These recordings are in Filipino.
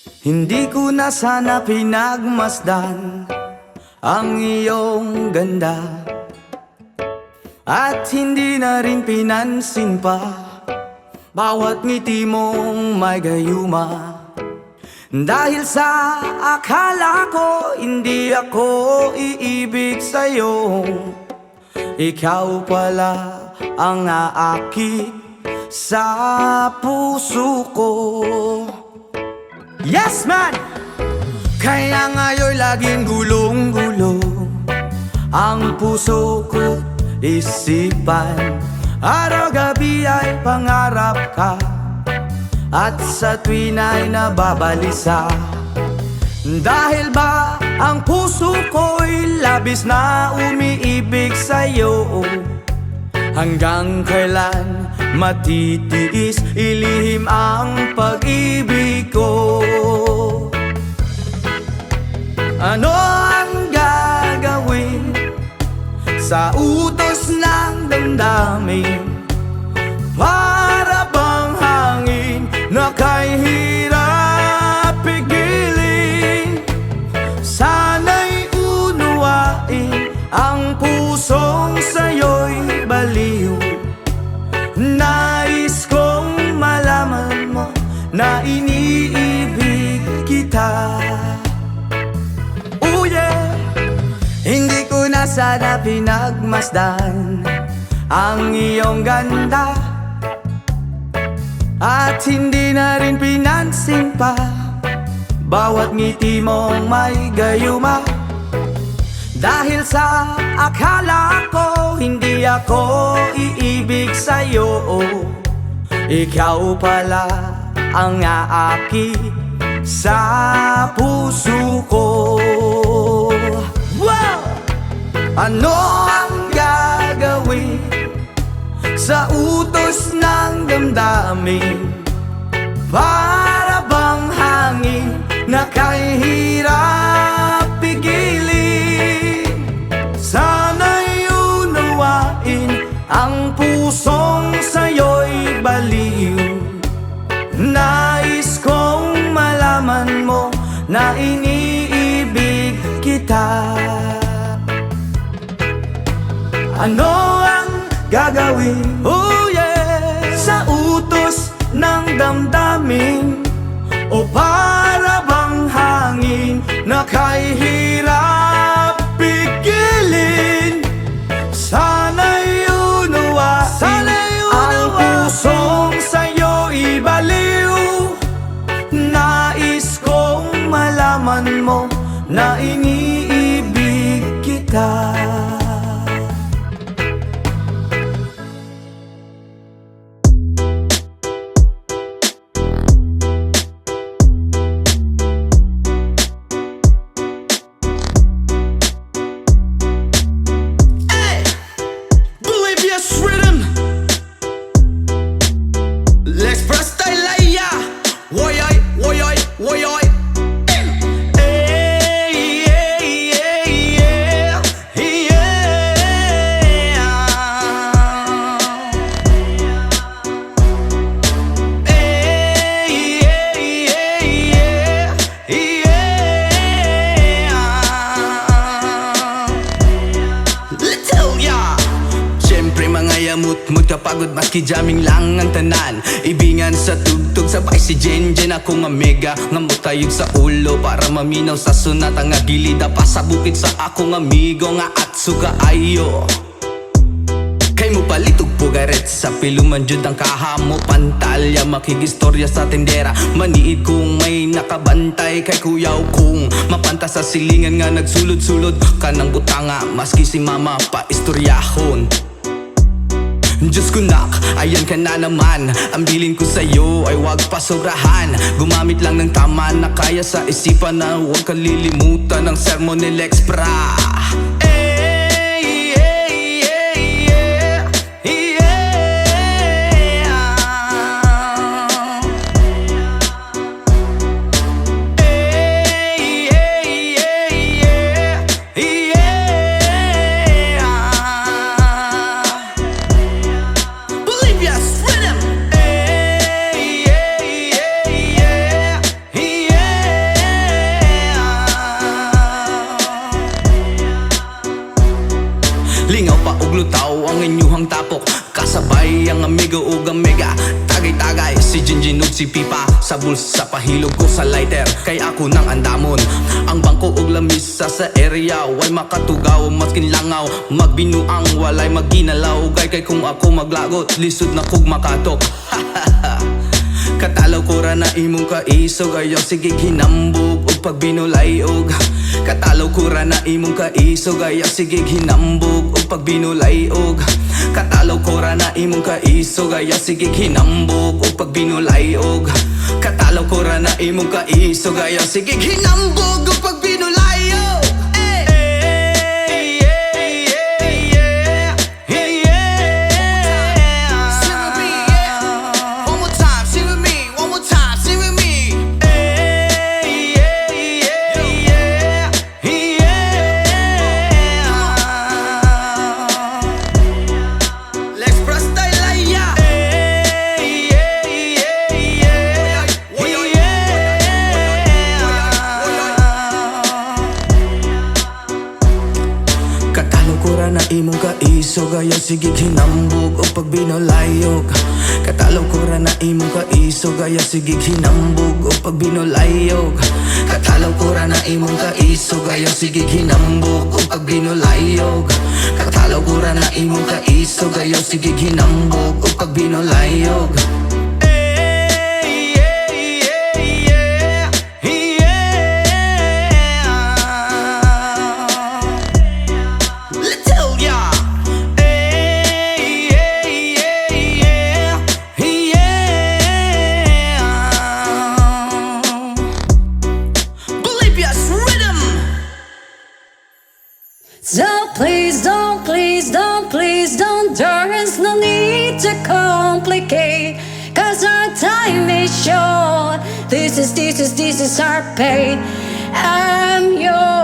Hindi ko na sana pinagmasdan ang iyong ganda, at hindi na rin pinansin pa bawat ngiti mong may gayuma. Dahil sa akala ko hindi ako iibig sa'yo, ikaw pala ang aakit sa puso ko. Yes man! Kaya ngayon laging gulong-gulo ang puso ko, isipan. Araw-gabi ay pangarap ka, at sa tuwin ay nababalisa. Dahil ba ang puso ko'y labis na umiibig sa'yo, hanggang kailan matitiis ilihim ang pag-ibig ko? Ano ang gagawin sa utos ng damdamin? Para bang hangin na kay hirap pigilin? Sana'y unuwain ang pusong sa'yo'y baliw. Nais kong malaman mo na iniibig kita. Oh yeah! Hindi ko na sana pinagmasdan ang iyong ganda, at hindi na rin pinansin pa bawat ngiti mong may gayuma. Dahil sa akala ko hindi ako iibig sa'yo, ikaw pala ang aakit sa puso ko. Wow! Ano ang gagawin sa utos ng damdamin? Para bang hangin na kay hirap pigilin? Sana'y unawain ang pusong sa'yo'y baliw. Nais kong malaman mo na iniibig kita. Ano ang gagawin, oh yeah, sa utos ng damdamin? O para bang hangin na kay hirap pigilin? Sana'y unawain ang pusong sa'yo'y baliw. Nais kong malaman mo na iniibig kita. Mut kapagod maski jamming lang ang tanan. Ibingan sa tugtog sabay si Jenjen. Ako nga mega nga mutayog sa ulo para maminaw sa sunata nga gilida pa sa bukid sa akong amigo nga atso kaayo. Kay mo palitog pugaret sa piluman jud ang kahamo pantalya. Makigistorya sa tendera maniid kung may nakabantay kay kuyaw kung mapanta sa silingan nga nagsulod-sulod kanang butanga maski si mama pa istoryahon. Diyos ko nak, ayan ka na naman. Ang bilin ko sa'yo ay wag pasobrahan. Gumamit lang ng tama na kaya sa isipan na huwag kalilimutan ng sermon ni Lex Pra. maglutaw ang inyuhang tapok. Kasabay ang amigo ug amiga, tagay-tagay si Jinjin ug si Pipa. Sa bulsa pahilog ko sa lighter, kay ako nang andamon. Ang bangko ug lamisa sa area, way makatugaw maskin langaw. Magbinuang walay maginalaw, kay kung ako maglagot, lisod na kog makatok. Katalaw ko ra na imong kaisog, ayaw sige hinambog ug pagbinulayog. Katalaw ko ra na imong kaisog, ayaw sige hinambog ug pagbinulayog. Katalaw ko ra na imong kaisog, ayaw sige hinambog ug pagbinulayog. Katalaw ko ra na imong kaisog, ayaw sige hinambog ug pagbinulayog. Na imong kaisog, ayaw sige hinambog o pagbinulayog. Katalaw ko ra na imong kaisog, ayaw sige hinambog o pagbinulayog. Katalaw ko ra na imong kaisog, ayaw sige hinambog o pagbinulayog. Katalaw ko ra na imong kaisog, ayaw sige hinambog o pagbinulayog. So please don't, please don't, please don't. There is no need to complicate, 'cause our time is short. This is our pain. I'm yours.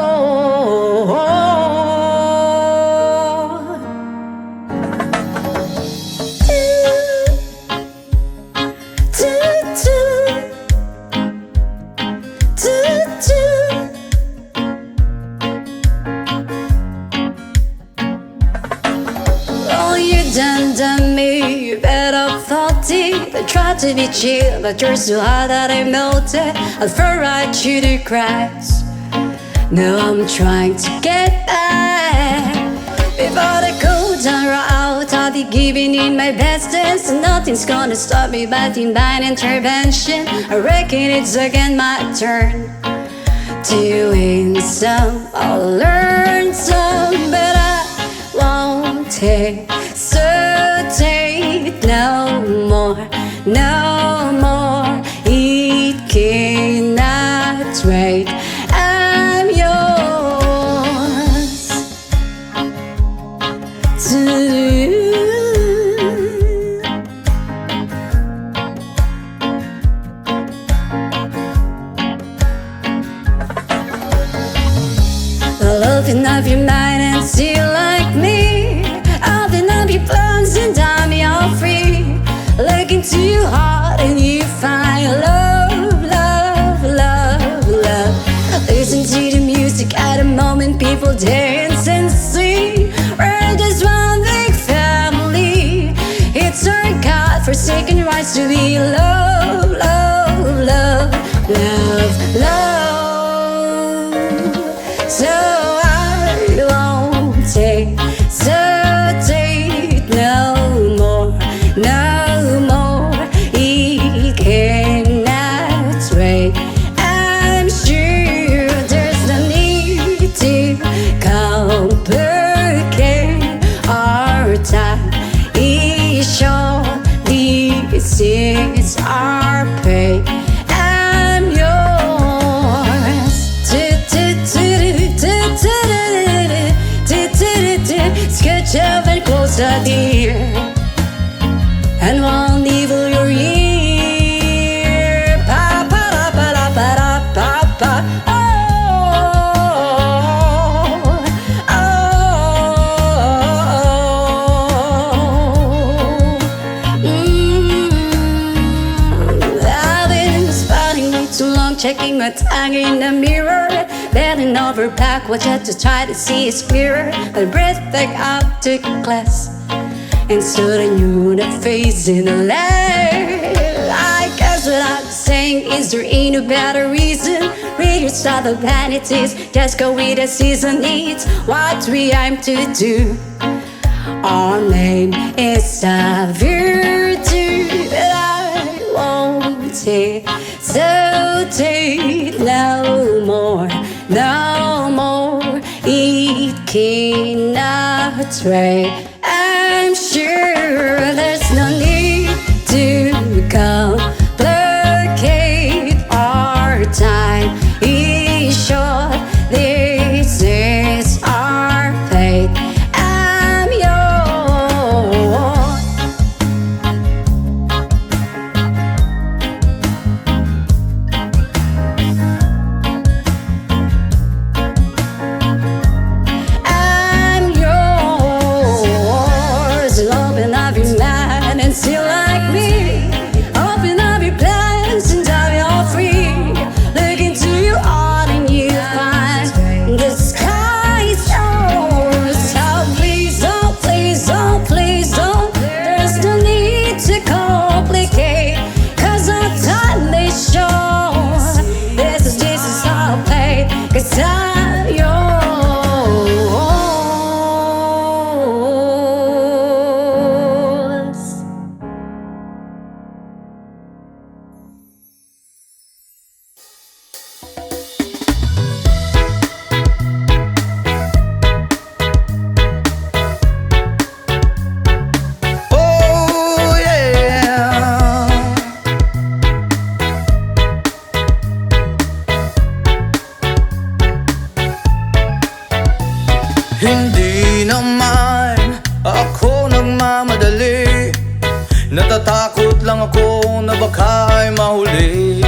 Done me, you better thought it. I tried to be chill, but you're so hot that I melted. I fell right through the cracks. Now I'm trying to get back. Before the cold are out, I'll be giving in my best dance, and nothing's gonna stop me but divine intervention. I reckon it's again my turn to win some. I'll learn some, but I won't hesitate no more, no more. It cannot wait. I'm yours to open up your mind and see like me. Open up your plans and I'm all free. Look into your heart and you find love, love, love, love. Listen to the music at the moment, people dance and sing. We're just one big family. It's our God-forsaken rights to be love, love, love, love, love. So hesitate no more, no more. It cannot wait. I'm sure there's no need to complicate our time. It's short, this is our checking my tongue in the mirror, bending over backwards just to try to see it clearer. I breathed back up to class and saw the new face in the light. I guess what I'm saying is there ain't a better reason. Read your stuff of vanities, just go with the season needs. What we aim to do, our name is a virtue that I won't hesitate no more, no more. It cannot wait. I'm sure there's no need to complicate our time. Is short, this is our fate. I'm yours. I'm yours. Open up your mind and see like me. Open up your plans and dive you're free. Look into your heart and you find the sky is yours. So please don't, please don't, please don't. There's no need to complicate, 'cause our time is short. This is our fate, 'cause I'm yours. Oh yeah. Hindi naman ako nagmamadali, natatakot lang ako na baka ay mahuli.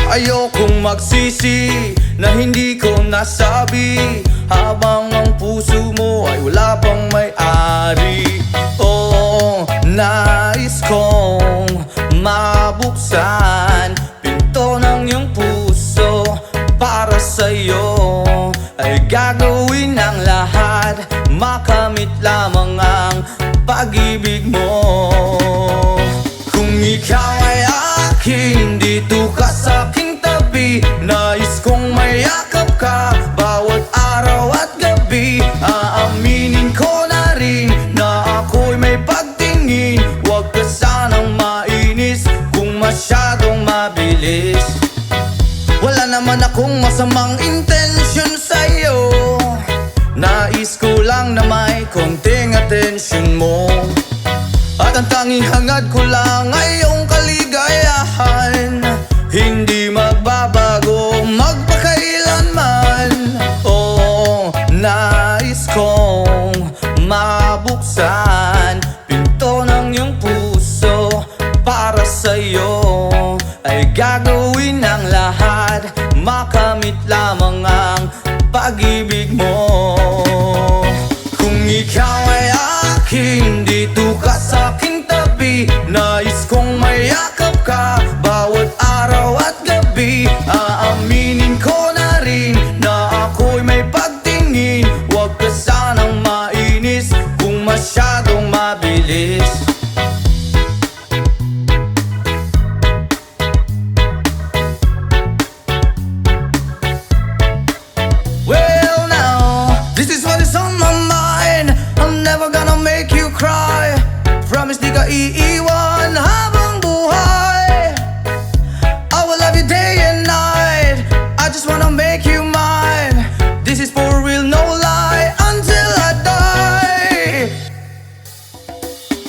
Ayokong magsisi na hindi ko nasabi, habang ang puso mo ay wala pang may-ari. Oo, nais kong mabuksan pinto ng iyong puso para sa'yo. Ay gagawin ang lahat, makamit lamang ang pag-ibig mo. Kung ikaw ay akin, dito ka sa aking tabi. Nais kong mayakap ka bawat araw at gabi. Aaminin ko na rin na ako'y may pagtingin. Huwag ka sanang mainis kung masyadong mabilis. Wala naman akong masamang intensyon sa'yo. Nais ko lang na may konting atensyon mo. At ang tanging hangad ko lang ay iyong kaligayahan. Hindi magbabago magpakailanman. Oo, nais kong mabuksan pinto ng iyong puso para sa'yo. Ay gagawin ang lahat, makamit lamang ang pag-ibig mo. Kung ikaw ay akin, dito ka sa aking tabi. Nais kong mayakap ka bawat araw at gabi. Aaminin ko na rin na ako'y may pagtingin. Huwag ka sanang mainis kung masyadong mabilis. Well now, this is what is on my mind. I'm never gonna make you cry. Promise di ka iiwan habang buhay. I will love you day and night. I just wanna make you mine. This is for real, no lie, until I die.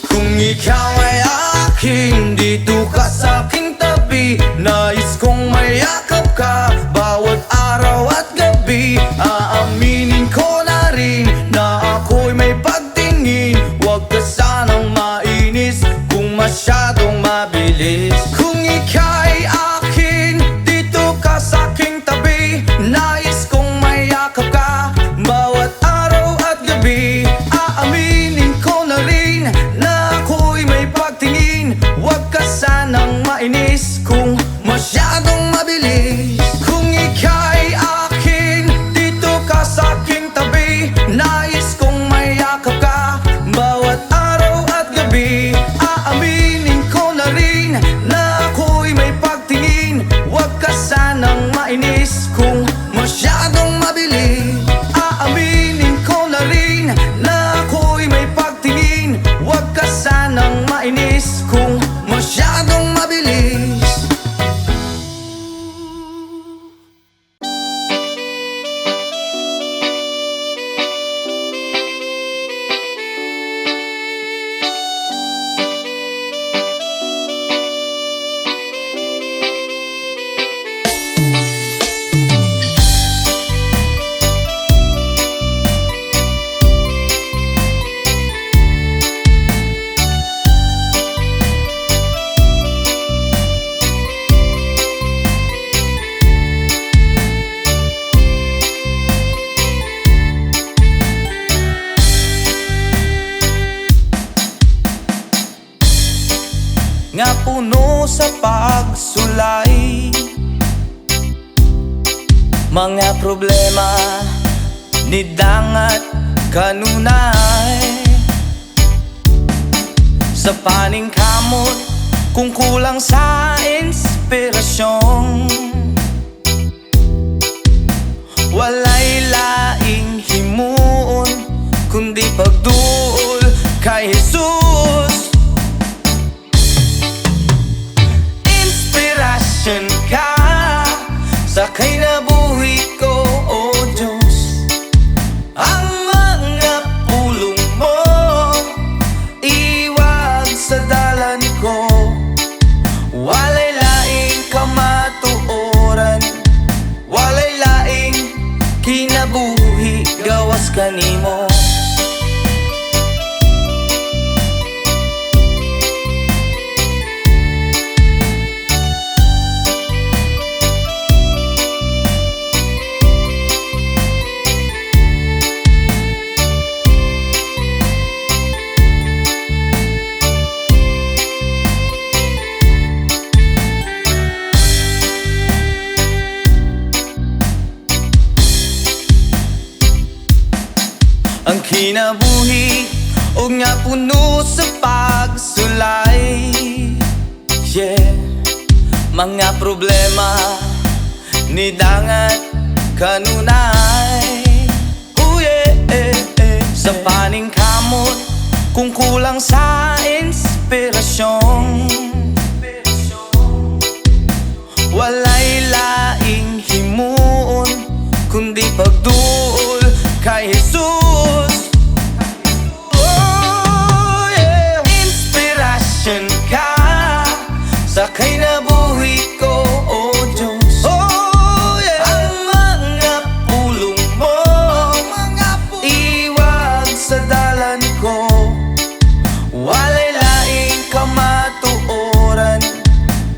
Kung ikaw ay akin, dito ka sa aking tabi. Nais kong mayakap ka bawat araw at gabi. Aaminin ko na rin na ako'y may pagtingin. Huwag ka sanang mainis kung masyadong mabilis. Kung ika'y akin, dito ka sa aking tabi. Nais kong mayakap ka bawat araw at gabi. Aaminin ko na rin na ako'y may pagtingin. Huwag ka sanang mainis kung masyadong Mga problema ni dangat kanunay sa paning kamot kung kulang sa inspirasyon. Walay laing himuon kundi pagduol kay Jesus. Inspirasyon ka sa kinabuhi ko, O Diyos. Ang mga pulong mo iwag sa dalan ko. Walay laing kamatuoran, walay laing kinabuhi gawas kanimo. Ang kinabuhi o nga puno sa pagsulay, yeah. Mga problema ni dangat kanunay, oh yeah, sa paning kamot kung kulang sa inspirasyon. Walay laing himuon kundi pagduol kay Jesus. Sa kinabuhi ko, O Diyos. Oh, yeah. Ang mga pulong mo iwag sa dalan ko. Walay laing kamatuoran,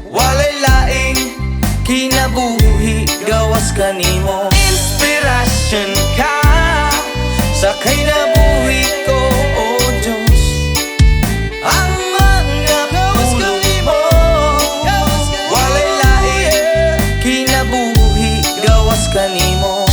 walay laing kinabuhi gawas kanimo. Inspirasyon ka sa kinabuhi ko, O Diyos. Ang mga pulong kanimo.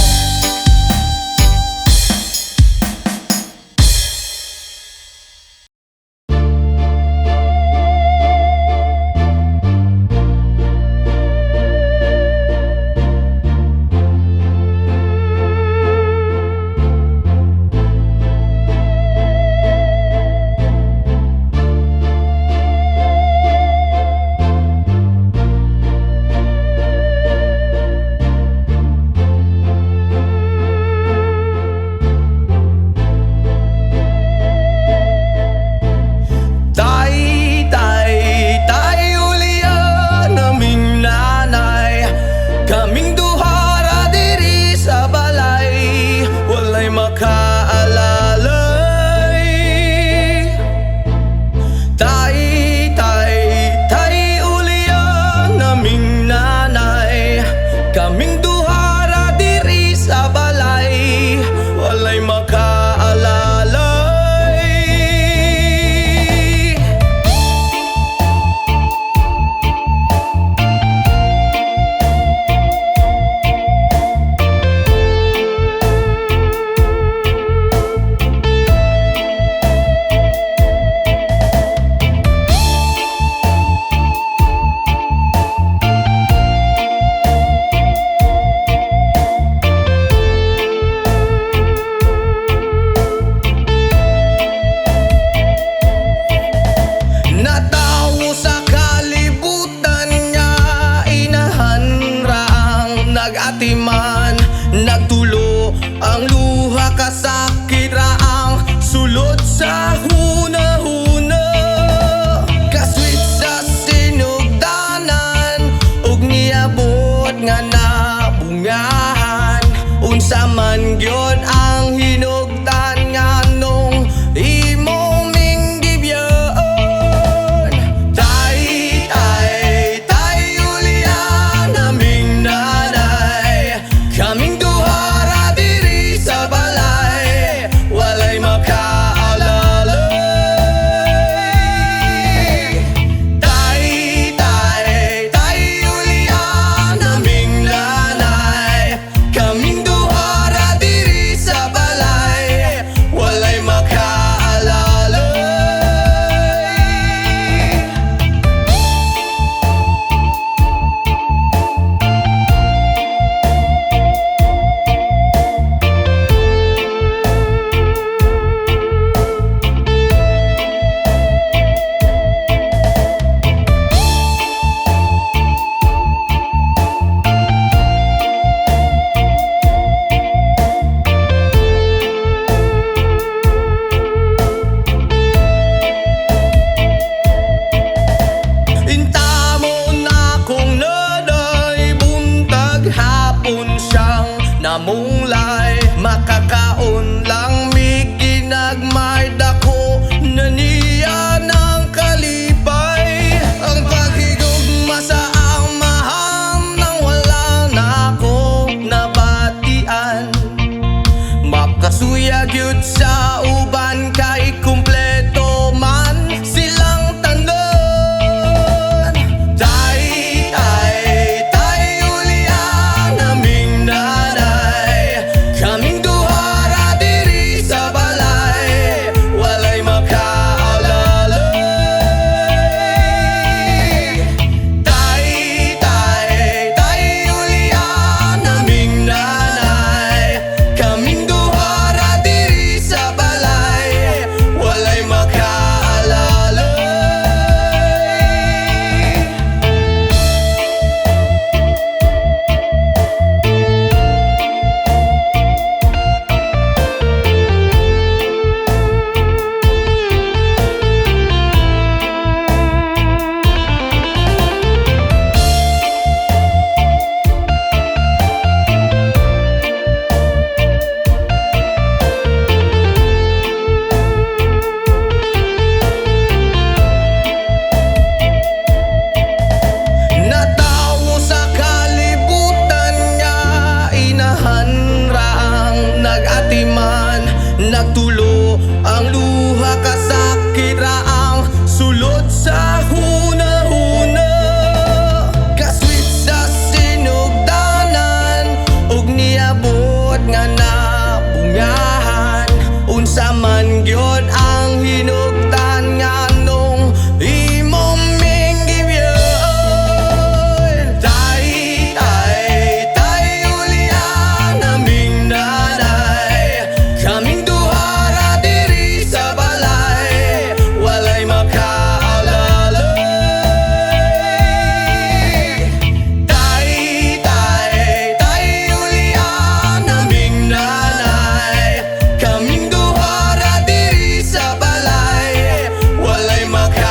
mamulay. Makakaon lang mi ginagmay dako na niya ng kalipay. Ang paghigugma sa amahan nang wala na akong nabatian. Makasuyag yun sa uban kay kumpleto man silang tanan. Tay, ulian naming nanay. Kaming duhara diri sa balay, walay makaalalay. Tay, ulian naming nanay. Kaming duhara diri sa balay, walay makaalalay. Natawo sa kalibutan nga inahan raang nag-atiman. Nagtulo ang luha kasakit raang sulod sa huna-huna. Kaswit sa sinugdanan ug niabot nga nabungahan. Unsa man gyud ang hinugtan nga nung imong minggibyon. Tay, ulian naming nanay. Kaming duhara diri sa balay, walay makaalalay. Tay, ulian naming nanay. Kaming duhara diri sa balay, walay makaalalay.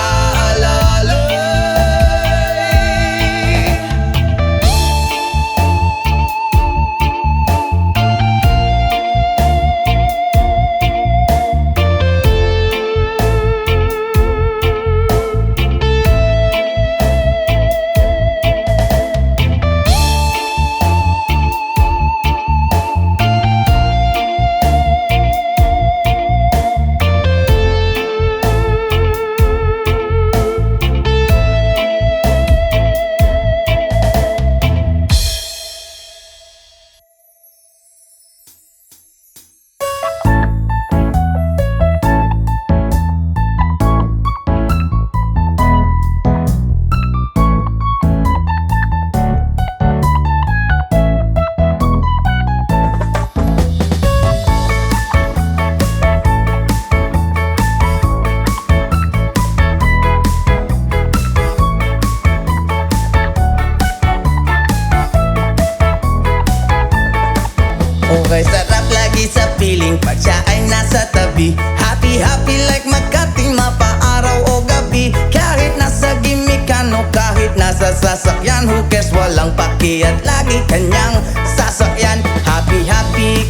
Okay, sarap lagi sa piling pag siya ay nasa tabi. Happy, like Makati, mapaaraw o gabi. Kahit nasa gimikan o kahit nasa sasakyan, who cares, walang pakiat, lagi kanyang sasakyan. Happy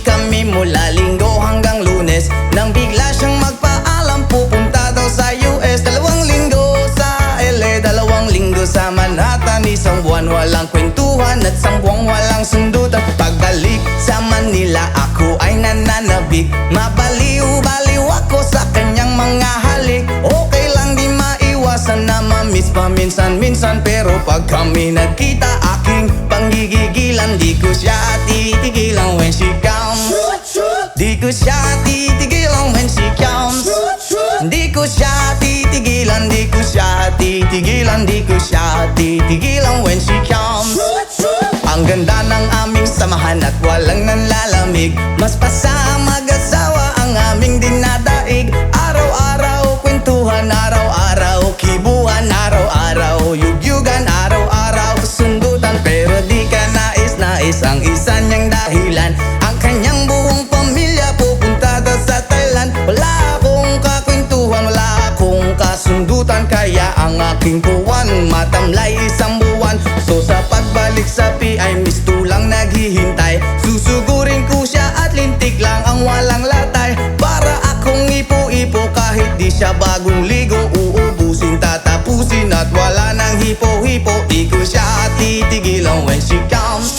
kami mula Linggo hanggang Lunes. Nang bigla siyang magpaalam pupunta daw sa US. 2 linggo sa LA, 2 linggo sa Manhattan. Isang buwan walang kwentuhan at 1 buwang walang sundutan. Pagbalik sa Manila ako ay nananabik. Mabaliw-baliw ako sa kanyang mga halik. Okay lang di maiwasan na mamiss paminsan-minsan. Pero pag kami nagkita aking panggigigilan. Di ko siya titigilan when she comes. Di ko siya titigilan when she comes. Di ko siya titigilan, di ko siya titigilan, di ko siya titigilan when she comes. Ang ganda ng aming samahan at walang nanlalamig. Mas pasa mag-asawa ang aming dinadaig. Araw-araw kwentuhan, araw-araw kibuan, araw-araw yugyugan, araw-araw sundutan. Pero di ka nais-nais ang isa niyang dahilan. Ang kanyang buong pamilya pupunta daw sa Thailand. Wala akong kakwentuhan, wala akong kasundutan. Kaya ang aking buwan matamlay 1 buwan. So sa pagbalik sa PI, miss tulang naghihintay. Susugurin titigilan when she comes.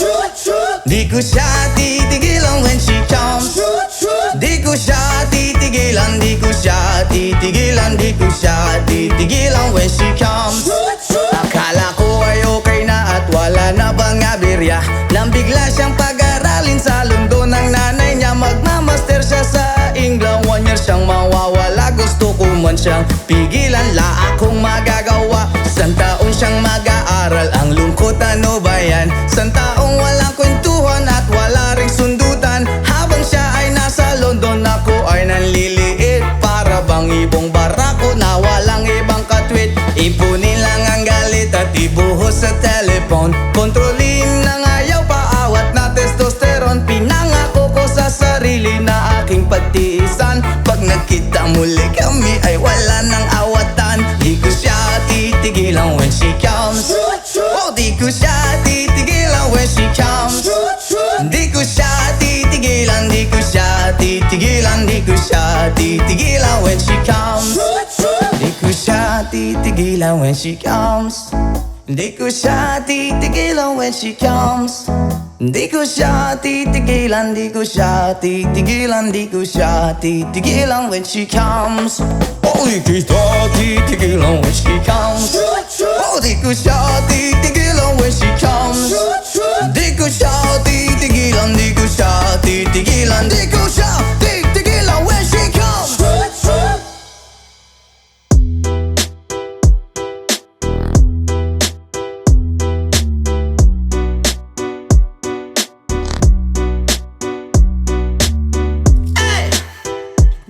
Di ko siya titigilan when she comes. Di ko siya titigilan, di ko siya titigilan, di ko siya titigilan when she comes. Akala ko ay okay na at wala na bang aberya, nang bigla siyang pag-aralin sa London ng nanay niya. Magmamaster siya sa England, 1 year siyang mawawala. Gusto ko man siyang pigilan, la akong magagawa. San taon siyang mag-aaral, ang lungkot ano ba yan? San taong walang kwentuhan at wala ring sundutan. Habang siya ay nasa London, ako ay nanliliit. Para bang ibong barako na walang ibang katwit. Ipunin lang ang galit at ibuhos sa telepon. Kontrolin ng ayaw, paawat na testosterone. Pinangako ko sa sarili na aking pagtiisan. Pag nagkita muli kami ay wala nang awatan. Di ko siya titigilan when she comes. Oh, di ko siya titigilan when she comes. Di ko siya titigilan, di ko siya titigilan, di ko siya titigilan when she comes. Di ko siya titigilan when she comes. Di ko siya titigilan when she comes. Di ko siya titigilan, di ko siya titigilan, di ko siya titigilan when she comes. Oh, di ko siya titigilan when she comes. Oh, di ko siya titigilan when she comes. Di ko siya titigilan, di ko siya titigilan, di ko siya titigilan when she comes.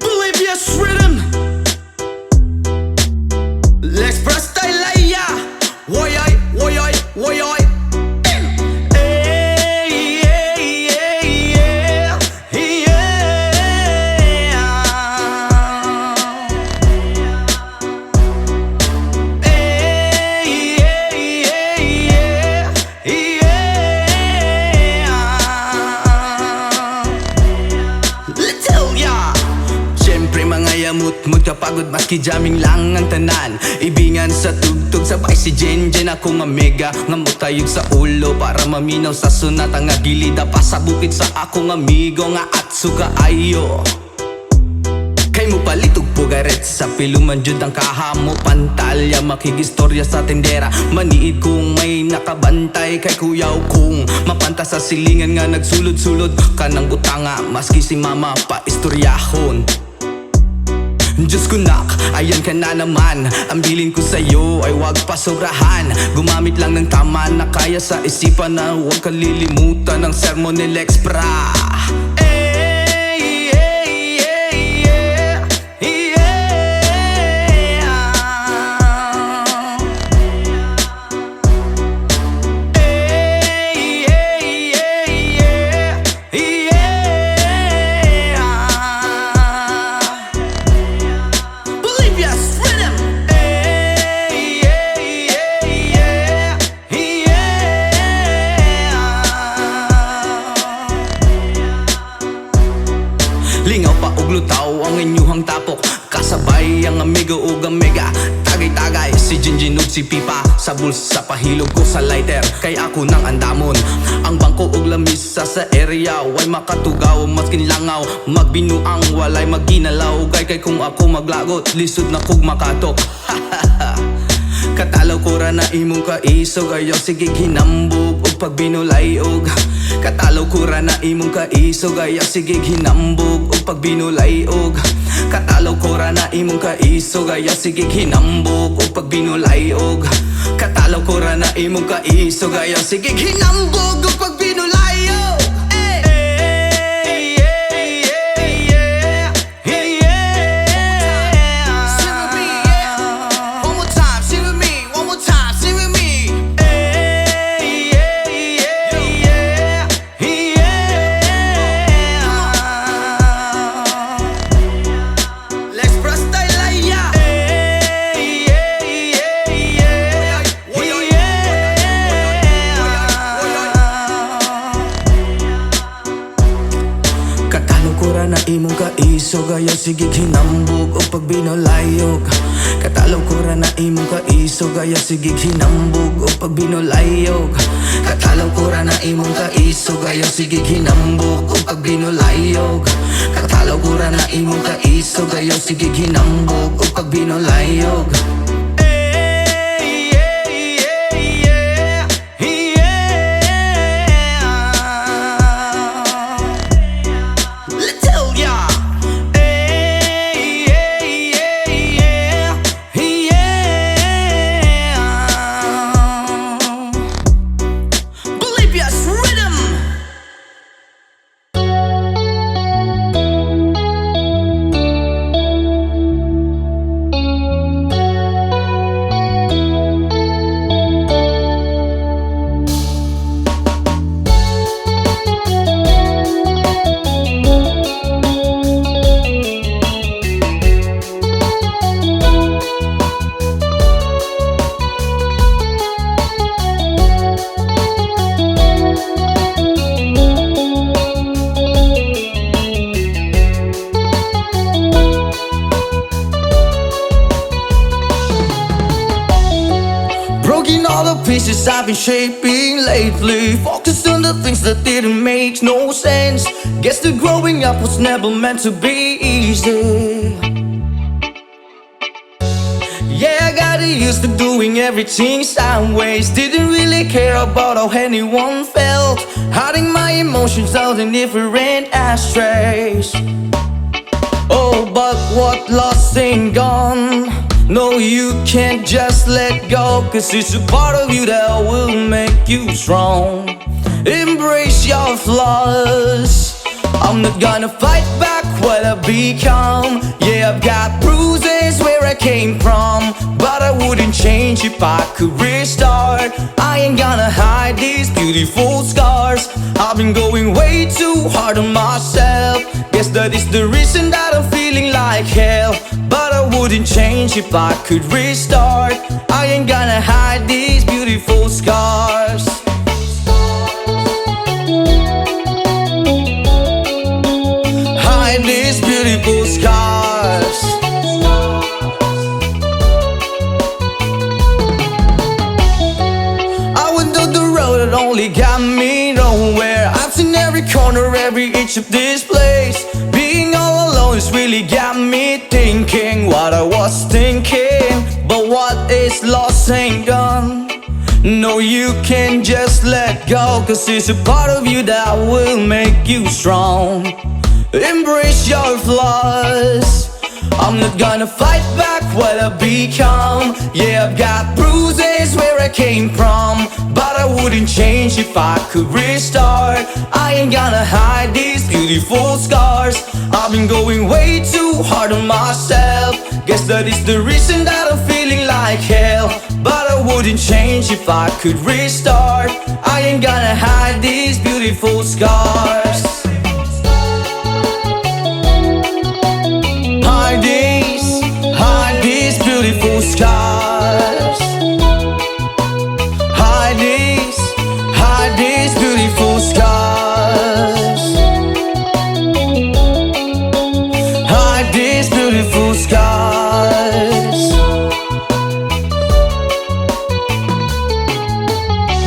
Bolivia's rhythm. Let's press style, yeah. Woy ay, woy ay, woy ay. Mut kapagod maski jamming lang ang tanan. Ibingan sa tugtog sabay si Jenjen. Ako nga mega nga mutayog sa ulo para maminaw sa sunat. Ang agilida pa sa bukid sa akong amigo nga atsu kaayo. Kay mo palitog pugaret sa piluman jud ang kahamo. Pantalya makigistorya sa tendera. Maniid kung may nakabantay kay kuyaw kung mapanta sa silingan nga nagsulod-sulod kanang butanga. Maski si mama pa istoryahon. Diyos ko nak, ayan ka na naman. Ang bilin ko sa'yo ay wag pa sobrahan. Gumamit lang ng tama na kaya sa isipan na huwag kalilimutan ng sermon ni Lex Pra. Lingaw pa og lutaw ang inyuhang tapok. Kasabay ang amigo ug ang mega. Tagay-tagay si Jinjin ug si Pipa. Sa bulsa pahilog ko sa lighter kay ako nang andamon. Ang bangko ug lamisa sa area way makatugaw maskin langaw. Magbinuang walay maginalaw. Kay kung ako maglagot lisod na kog makatok. Katalaw ko ra na imong kaisog. Ayaw sige hinambog og pagbinulayog. Katalaw ko ra na imong kaisog. Ayaw sige hinambog og pagbinulayog. Katalaw ko ra na imong kaisog. Ayaw sige hinambog og pagbinulayog. Katalaw ko ra na imong kaisog. Ayaw sige hinambog og pagbinulayog. Na imong kaisog ayaw sige hinambog o pagbinulayog. Katalaw ko ra na imong kaisog ayaw sige hinambog o pagbinulayog. imong kaisog, ayaw sige ginambok o pag binulayog. Katalagura na imong kaisog, ayaw sige ginambok o pag binulayog. Broken all the pieces I've been shaping lately. Focused on the things that didn't make no sense. Guess that growing up was never meant to be easy. Yeah, I got used to doing everything sideways. Didn't really care about how anyone felt. Hiding my emotions out in different ashtrays. Oh, but what lost ain't gone. No, you can't just let go, 'cause it's a part of you that will make you strong. Embrace your flaws. I'm not gonna fight back what I've become. Yeah, I've got bruises where I came from, but I wouldn't change if I could restart. I ain't gonna hide these beautiful scars. I've been going way too hard on myself. Guess that is the reason that I'm feeling like hell, but I wouldn't change if I could restart. I ain't gonna hide these beautiful scars. Hide these beautiful scars. I went down the road that only got me nowhere. I've seen every corner, every inch of this place. Being all alone has really got me thinking what I was thinking. But what is lost ain't gone. No, you can't just let go, 'cause it's a part of you that will make you strong. Embrace your flaws. I'm not gonna fight back what I've become. Yeah, I've got bruises where I came from, but I wouldn't change if I could restart. I ain't gonna hide these beautiful scars. I've been going way too hard on myself. Guess that is the reason that I'm feeling like hell, but I wouldn't change if I could restart. I ain't gonna hide these beautiful scars. Hide these beautiful scars. Hide these beautiful scars. Hide these beautiful scars.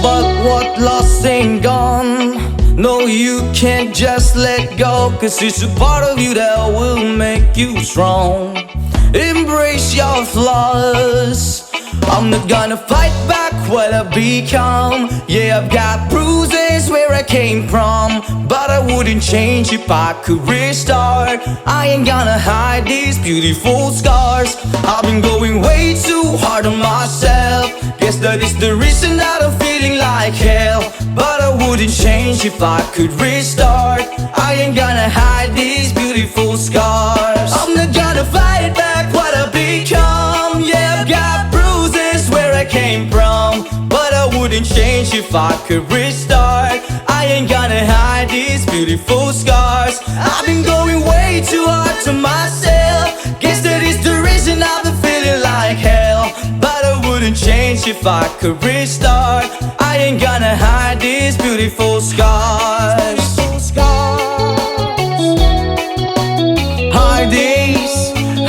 But what lost ain't gone. No, you can't just let go, 'cause it's a part of you that will make you strong. Embrace your flaws. I'm not gonna fight back what I've become. Yeah, I've got bruises where I came from, but I wouldn't change if I could restart. I ain't gonna hide these beautiful scars. I've been going way too hard on myself. Guess that is the reason that I'm feeling like hell, but I wouldn't change if I could restart. I ain't gonna hide these beautiful scars. I'm not gonna fight back what I've become. Yeah, I've got bruises where I came from, but I wouldn't change if I could restart. I ain't gonna hide these beautiful scars. I've been going way too hard to myself. Guess that is the reason I've been feeling like hell, but I wouldn't change if I could restart. I ain't gonna hide these beautiful scars.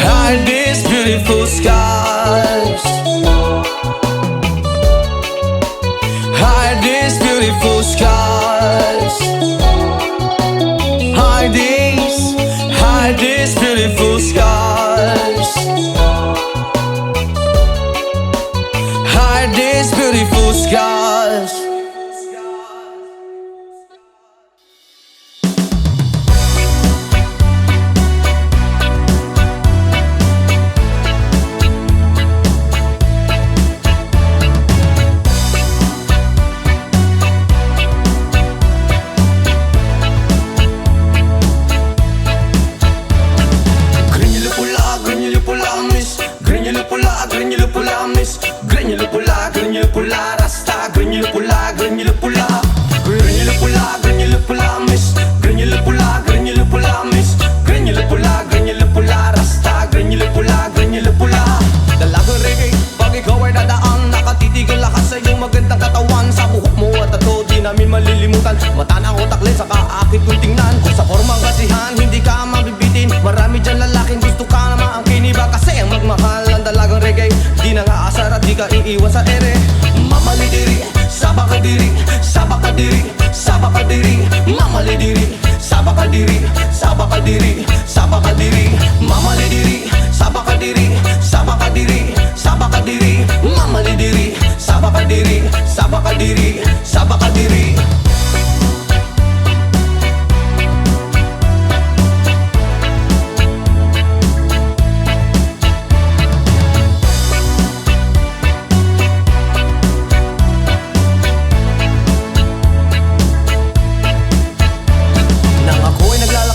Hide these beautiful scars. Hide these beautiful scars. namin malilimutan. Mata na ako taklit, saka akit kong tingnan. Kung sa formang kasihan, hindi ka mabibitin. Marami dyan lalaking gusto ka na maangkin. Iba kasi ang magmahal ang dalagang reggae. Di na nga asar at di ka iiwan sa ere. Mamalidiri, sabakadiri, sabakadiri, sabakadiri. Mamalidiri, sabakadiri, sabakadiri, sabakadiri. Mamalidiri, sabakadiri, sabakadiri, sabakadiri. Mamalidiri, sabakadiri, sabakadiri, sabakadiri.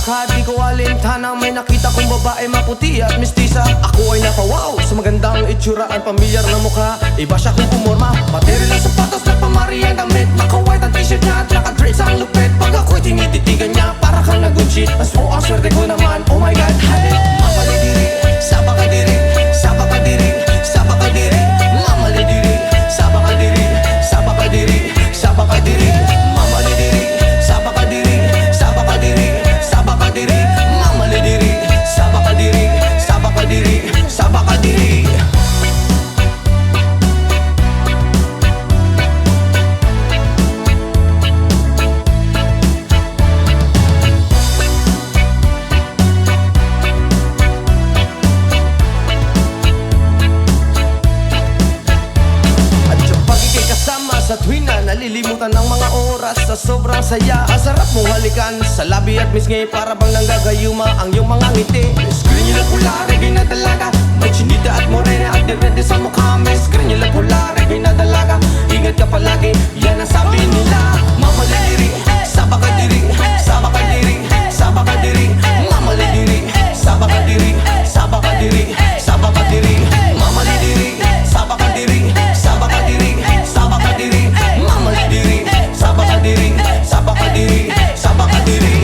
Di ko alintana, may nakita kong babae maputi at mistisa. Ako ay napawaw sa magandang itsura at pamilyar na mukha. Iba siya kung pumorma, material ang sapatos na pamari ang damit. Naka-white ang t-shirt niya at naka-dress ang lupit. Pag ako'y tinititigan niya, para kang nag-good-shit. Mas mo ang swerte ko naman, oh my god, hali. Mamalidiri, sabakadiri, sabakadiri, sabakadiri. Mamalidiri, sabakadiri, sabakadiri, sabakadiri. Mamalidiri, sabakadiri, sabakadiri, sabakadiri. Mamalidiri, sabakadiri, sabakadiri, sabakadiri. Sa tuwing na nalilimutan ng mga oras sa sobrang saya. Ang sarap mong halikan sa labi at misngi, para bang nanggagayuma ang iyong mga ngiti. Screen nyo na pula, reggae na dalaga. May chinita at morena at direte sa mukha. May screen nyo na pula, reggae na dalaga. Ingat ka palagi, yan ang sabi nila. Mamalidiri, sabakadiri, sabakadiri, sabakadiri. Mamalidiri, sabakadiri, sabakadiri, sabakadiri. Mamalidiri, sabakadiri, sabakadiri, sabakadiri. Mamalidiri, sabakadiri, sabakadiri, sabakadiri.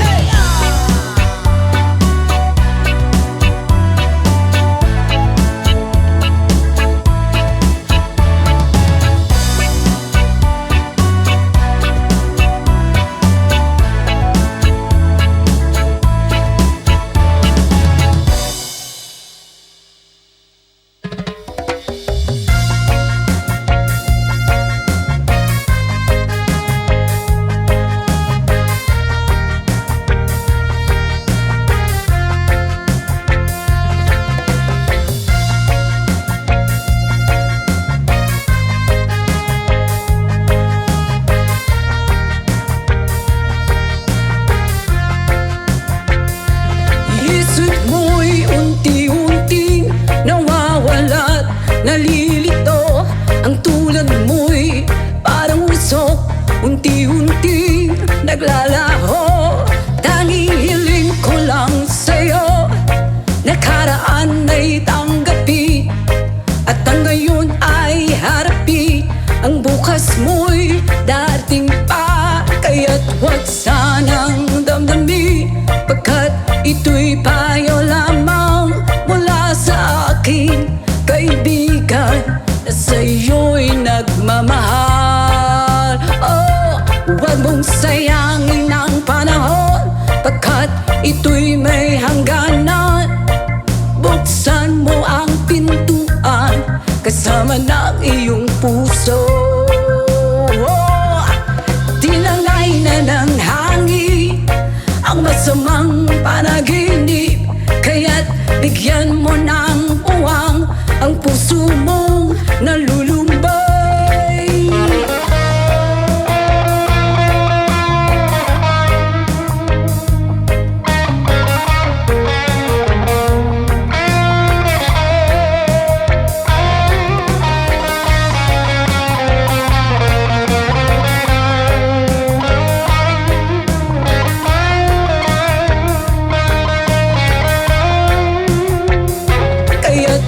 Nalilito ang tulad mo'y parang usok, unti-unti naglalaho. Tanging hiling ko lang sa'yo, nakaraan ay tanggapin, at ang ngayon ay harapin. Ang bukas mo'y dating pa, kaya't huwag sanang damdamin, pagkat ito'y payo lamang mula sa akin, kaibigan, na sa'yo'y nagmamahal. Oh, huwag mong sayangin ang panahon, pagkat ito'y may hangganan. Buksan mo ang pintuan, kasama ng iyong puso. Oh, tinangay na ng hangin ang masamang panaginip, kaya't bigyan mo ng puwang ang puso mong nalulumbay.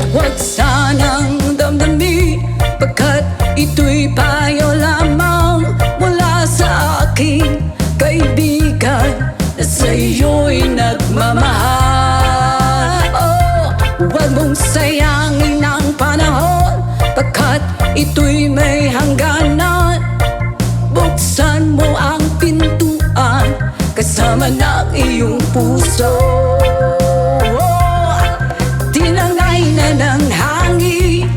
Huwag sanang damdamin, pagkat ito'y payo lamang mula sa akin, kaibigan, na sa'yo'y nagmamahal. Oh, huwag mong sayangin ang panahon, pagkat ito'y may hangganan. Buksan mo Sama ng iyong puso. Tinangay na ng hangin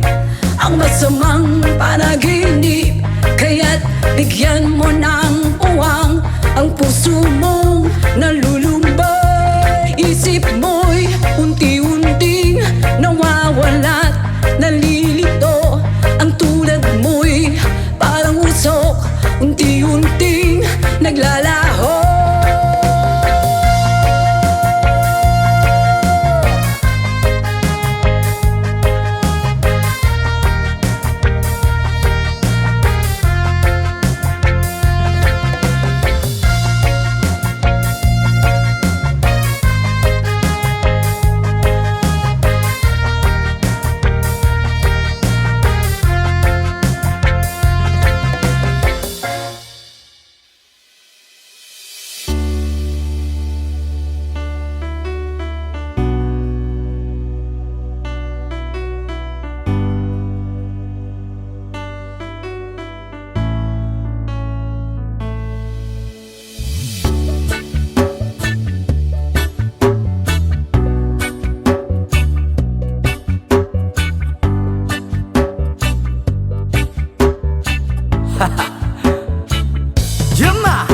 ang masamang panaginip, kaya't bigyan mo ng puwang ang puso mong nalulumbay. Isip mo'y unti-unting nawawala't nalilito. Ang tulad mo'y parang usok, unti-unting naglalaho. Yama!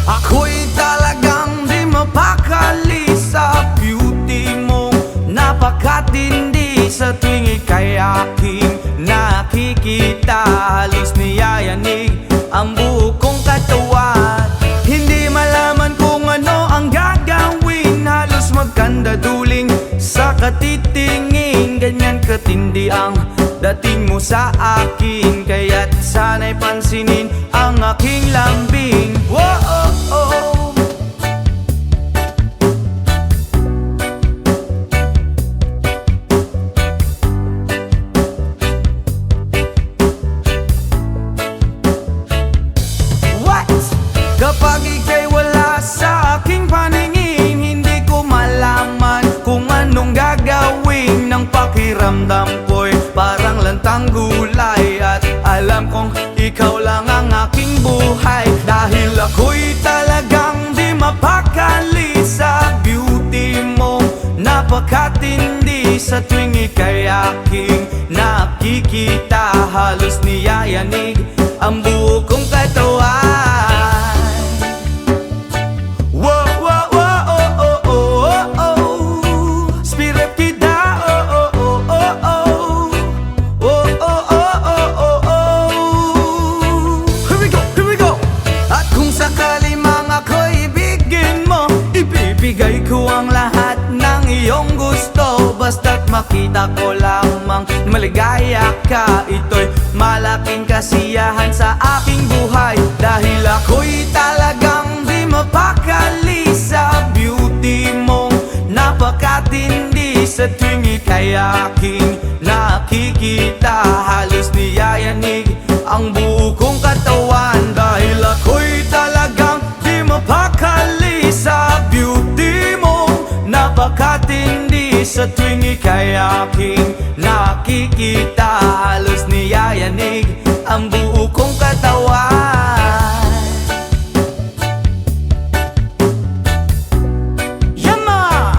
Ako'y talagang di mapakali sa beauty mo. Napakatindi sa tuwing ika'y aking nakikita. Halos niyayanig ang buo kong katawan. Hindi malaman kung ano ang gagawin. Halos magkanda duling sa katitingin. Ganyan katindi ang dating mo sa akin, kaya't sana'y pansinin ang aking lambing. Whoa, oh, oh. What? Kapag ika'y wala sa aking paningin, hindi ko malaman kung anong gagawin. Ng pakiramdam ko'y parang lantang gulay, at alam kong ikaw lang ang aking buhay. Dahil ako'y talagang di mapakali sa beauty mo. Napakatindi sa tuwing ika'y aking nakikita. Halos niyayanig ang buo kong katawan. Whoa, whoa, whoa, oh, oh, oh, oh, oh. Spirit kita, oh, oh, oh, oh, oh. Oh, oh, oh, oh, oh, oh. Here we go. At kung sakali mang ako'y ibigin mo, ibibigay ko ang lahat ng iyong gusto. Basta't makita ko lamang maligaya ka, ito'y malaking kasiyahan sa aking buhay. Dahil ako'y talagang di mapakali sa beauty mong napakatindi. Sa tuwing ika'y aking nakikita, halos niyayanig ang buo kong katawan. Dahil ako'y talagang di mapakali sa beauty mong napakatindi. Sa tuwing ika'y aking nakikita, halos niyayanig ang buo kong katawan. Yama!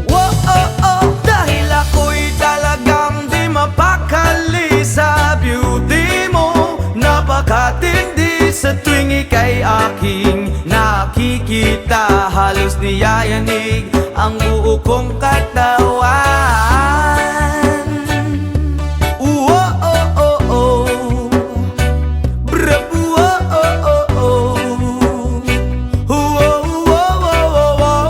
Whoa, oh, oh. Dahil ako'y talagang di mapakali sa beauty mo. Napakatindi sa tuwing ika'y aking nakikita. Halos niyayanig ang buo kong katawan. Whoa, oh, oh, oh. Brap, whoa, oh, oh, oh. Whoa, whoa, whoa, whoa, whoa.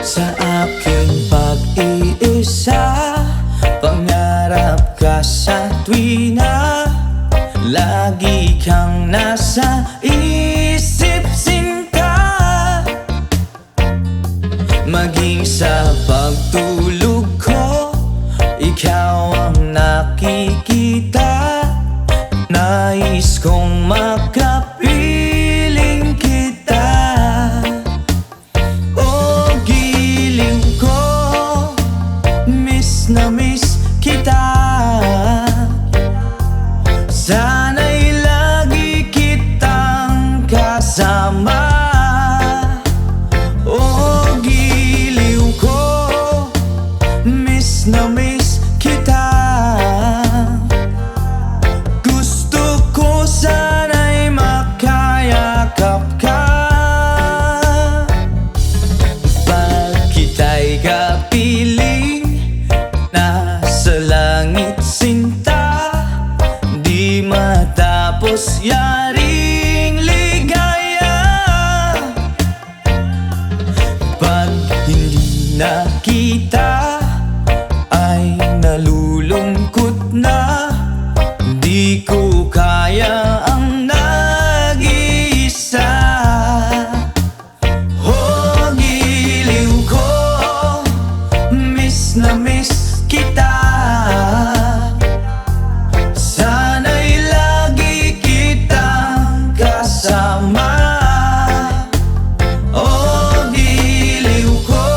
Sa aking pag pag-iisa, pangarap ka sa tuwina, lagi kang nasa isip sinta. Maging sa pagtulog ko, ikaw ang nakikita. Nais kong makapiling kita. Oh, giling ko, miss na miss kita. Sana'y lagi kitang kasama. Oh, giliw ko, miss na miss kita. Gusto ko sana'y makayakap ka. Pag kita'y kapiling, nasa langit sinta, di matapos yaring ligaya. Pag hindi na kita, ay nalulungkot na. Di ko kaya ang nag-iisa. Oh, giliw ko, miss na miss kita. Sana'y lagi kitang kasama. Oh, giliw ko,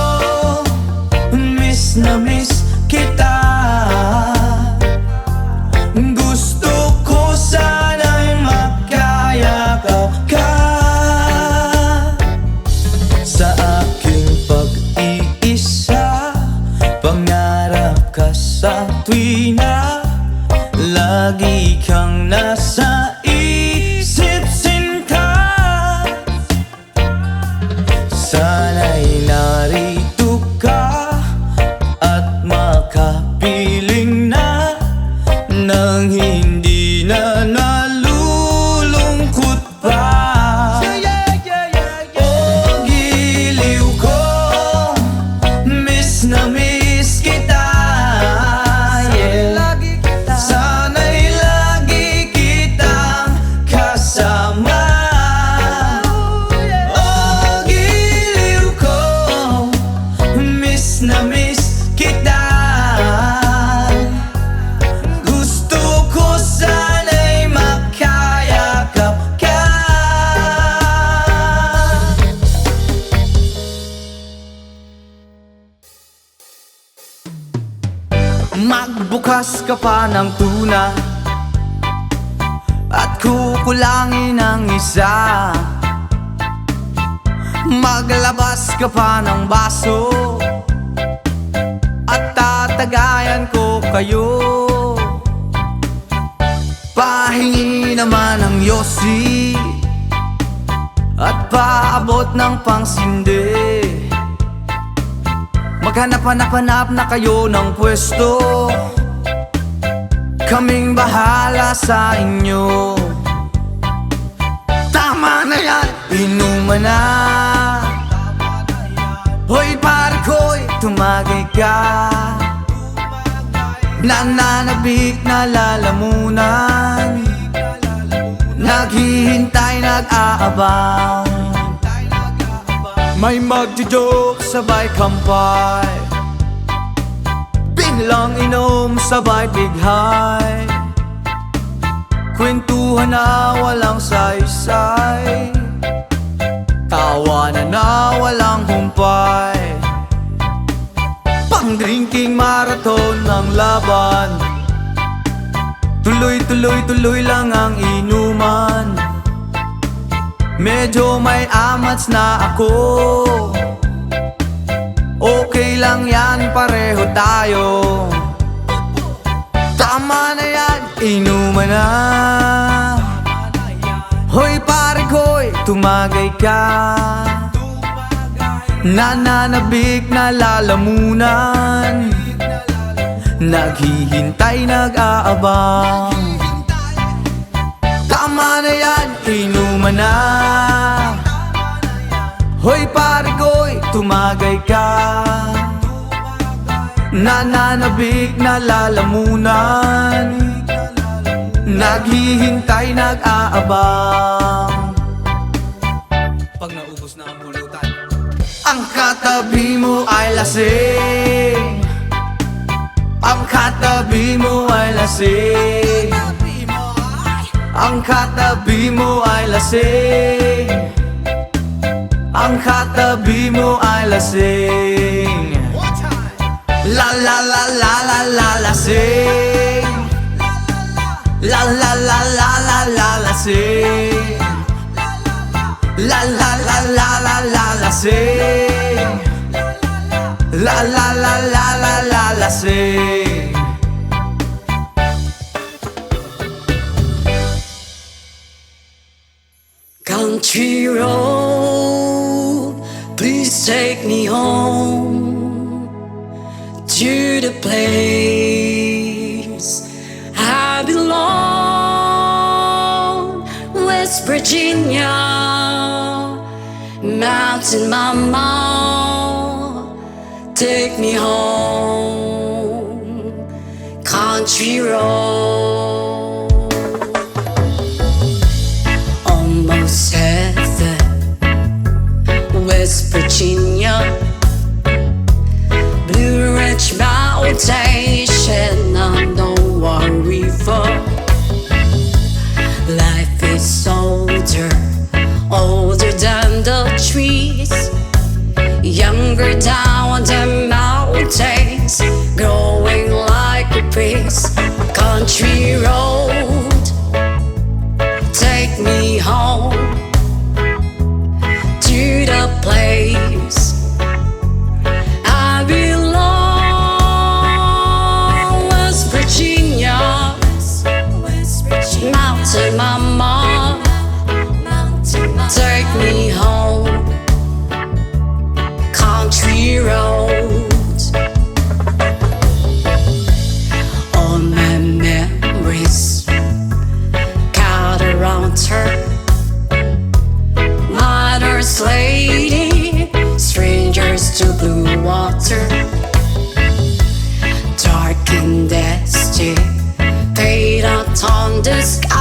miss na miss kita. Gusto ko sana'y makayakap ka. Sa aking pag-iisa, pangarap ka sa tuwina, lagi kang nasa isip sinta. Sana'y narito ka at makapiling na, nang hindi na nalulungkot pa. Oh, giliw ko, miss na miss kita. Yeah. Sana'y lagi kitang kasama. Oh, giliw ko, miss na miss kita. Gusto ko sana'y makayakap ka. Magbukas ka pa ng tuna at kukulangin ang isa. Maglabas ka pa ng baso at tatagayan ko kayo. Pahingi naman ng yosi at paabot ng pangsindi. Maghanap-hanap na kayo ng pwesto, kaming bahala sa inyo. Tama na yan, inuman na. Hoy pare ko'y tumagay ka. Nananabik na lalamunan, naghihintay, nag-aabang. May magjo-joke, sabay kampay, biglang inom, sabay bighay. Kwentuhan na walang saysay, tawanan na walang humpay. Pang-drinking marathon ng laban, tuloy-tuloy-tuloy lang ang inuman. Medyo may amats na ako, okay lang yan, pareho tayo. Tama na yan, inuman na. Hoy pare ko'y tumagay ka. Nananabik na lalamunan, naghihintay, nag-aabang. Tama na yan, inuman na. Hoy pare ko'y tumagay ka. nananabik na lalamunan, naghihintay, nag-aabang. Pag naubos na ang pulutan, ang katabi mo ay lasing. Ang katabi mo ay lasing. Ang katabi mo ay lasing. Ang katabi mo ay lasing. La la la la la la lasing. La la la la la la lasing. La la la la la la lasing. La la la la la la lasing. Country road, please take me home to the place I belong. West Virginia, Mountain Mama, take me home. Country road, almost heaven. West Virginia, Blue Ridge Mountain, Shenandoah River. Life is older, older than the trees, younger down the mountains, growing like a breeze. Country road, take me home to the place I belong. West Virginia, Mountain Mama, take me home. Country road, all my memories got around her. Mother's lady, strangers to blue water, dark and dusty, fade out on the sky.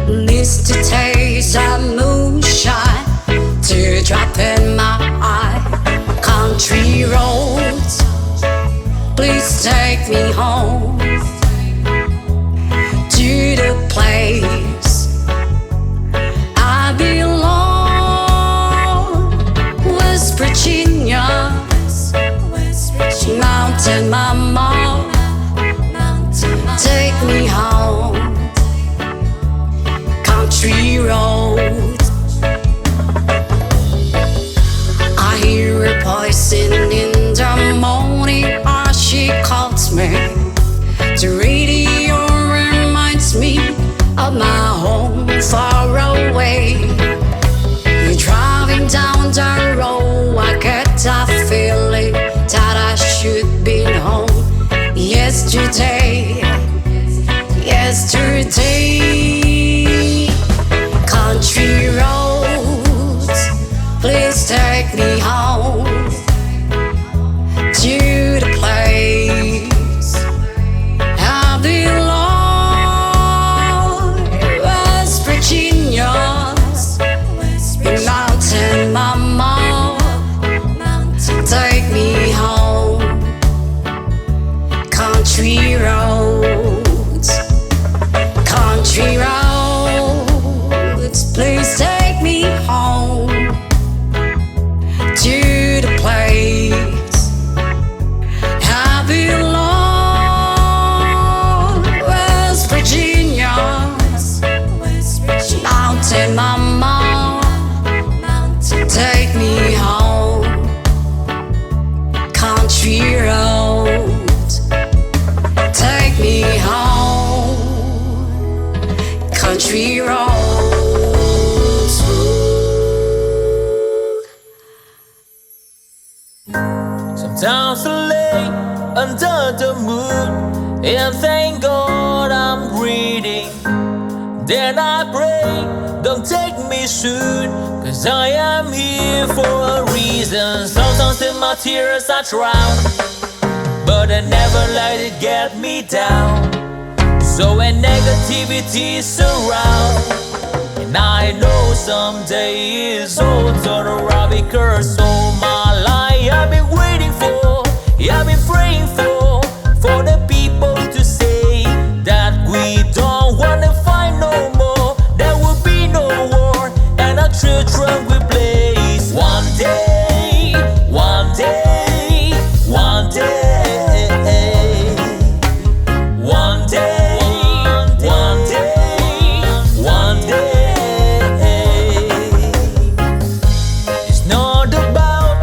Needs to taste of moonshine, teardrop in my eye. Country roads, please take me home to the place I belong. West Virginia, Mountain Mama, take me home. Country road, I hear a voice in the morning as she calls me. The radio reminds me of my home far away. You're driving down the road, I get that feeling that I should be home. Yesterday, country roads, please take me home to the place I belong. West Virginia, Mountain Mama, take me home. Country roads, country roads, please take me home to the place I belong. West Virginia, Mountain Mama, take me home. Country roads, take me home. Country roads. Sometimes I lay under the moon and thank God I'm breathing. Then I pray, don't take me soon, 'cause I am here for a reason. Sometimes in my tears I drown, but I never let it get me down. So when negativity is around, and I know someday it's all turn around, because all my life I've been waiting for, I've been praying for the people to say that we don't wanna fight no more, there will be no war, and our children will blaze. One day, one day, one day, one day, one day, one day. It's not about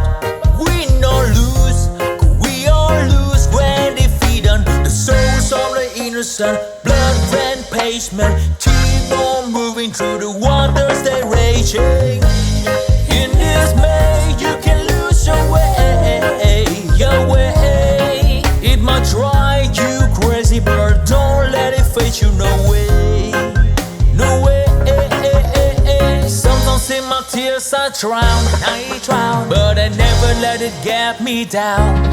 win or lose, 'cause we all lose when defeat on the souls of the innocent. Blood ran pavement, keep on moving through the waters they raging. In this May, you can lose your way, your way. It might drive you crazy, but don't let it face you. No way, no way. Sometimes in my tears I drown, but I never let it get me down,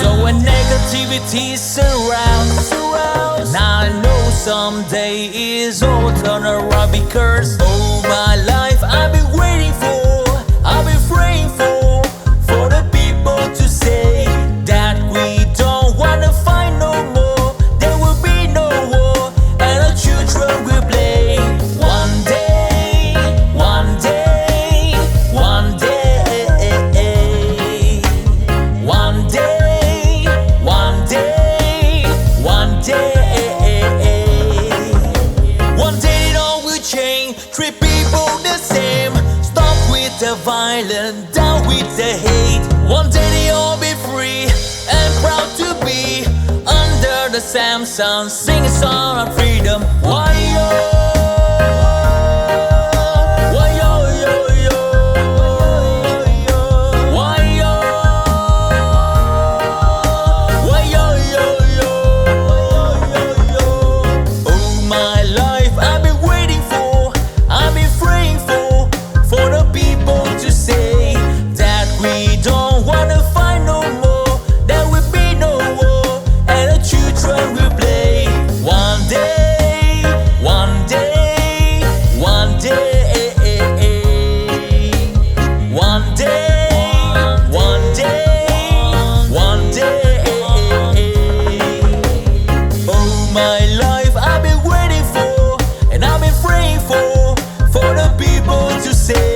So when negativity surrounds, and I know someday it's all turn around, because all my life I've been waiting for, I've been praying for the people to say that we don't wanna fight no more, there will be no war, and our children will play. One day, one day, one day, one day, one day, one day. One day it all will change, treat people the same, stop with the violence, down with the hate. One day they all be free and proud to be under the same sun, sing a song of freedom. Why yo? Why yo yo yo? Why yo? Why yo yo yo? All my life I've been waiting for, I've been praying for the people to say that we don't wanna fight no more, there will be no war, and the children will play. One day, one day, one day, one day, one day, one day. All my life I've been waiting for, and I've been praying for the people to say.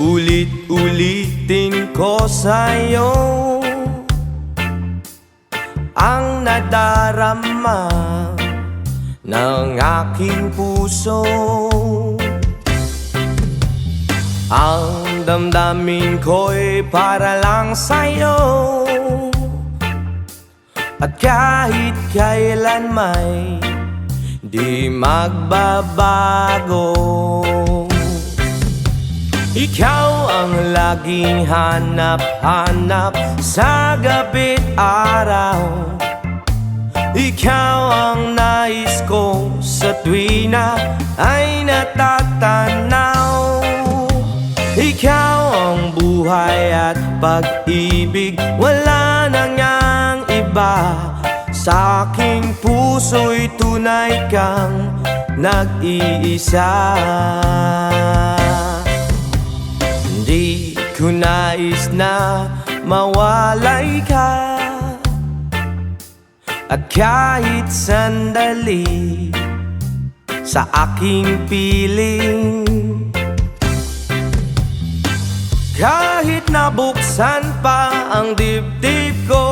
Ulit-ulitin ko sa'yo ang nadarama ng aking puso. Ang damdamin ko'y para lang sa'yo, at kahit kailan may di magbabago. Ikaw ang laging hanap-hanap sa gabi't araw. Ikaw ang nais ko sa tuwi na ay natatanaw. Ikaw ang buhay at pag-ibig, wala nang ngang iba. Sa aking puso'y tunay kang nag-iisa. Di ko nais na mawalay ka, at kahit sandali sa aking piling. Kahit nabuksan pa ang dibdib ko,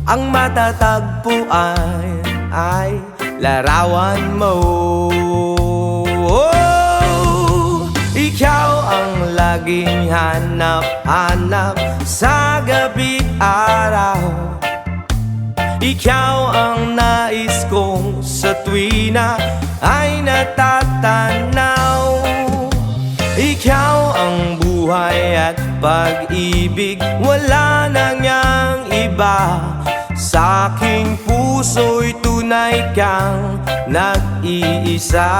ang matatagpuan ay larawan mo. Ikaw ang laging hanap-hanap sa gabi't araw. ikaw ang nais ko sa tuwina ay natatanaw. Ikaw ang buhay at pag-ibig, wala nang yang iba. Sa aking puso'y tunay kang nag-iisa.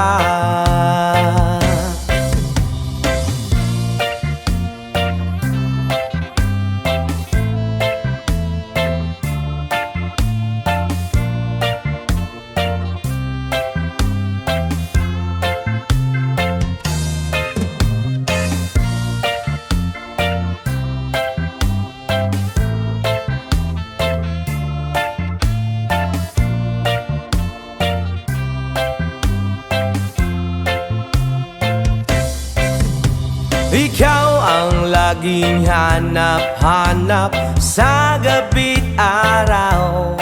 Ikaw ang laging hanap-hanap sa gabi't araw,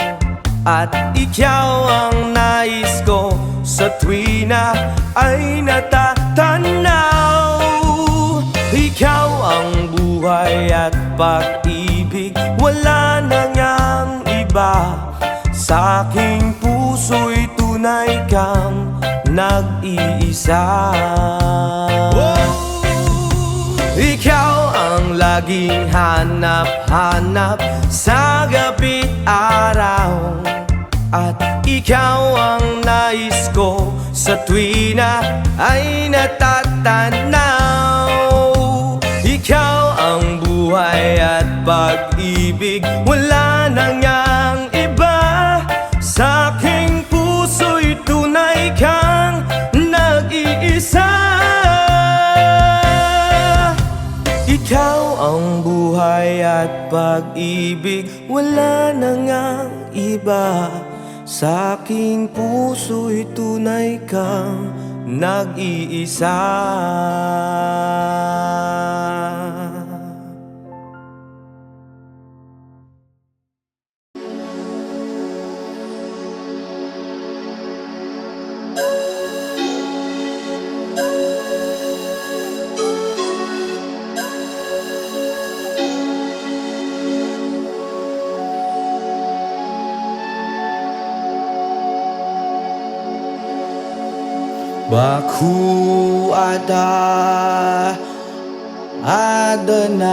at ikaw ang nais ko sa tuwina ay natatanaw. Ikaw ang buhay at pag-ibig, wala nang yang iba. Sa aking puso'y tunay kang nag-iisa. Ikaw ang laging hanap-hanap sa gabi't araw, at ikaw ang nais ko sa tuwina ay natatanaw. Ikaw ang buhay at pag-ibig, wala nang yang iba. Sa aking puso'y tunay kang nag-iisa. Ikaw ang buhay at pag-ibig, wala nang ang iba. Sa aking puso'y tunay kang nag-iisa. Baku ada Adonai.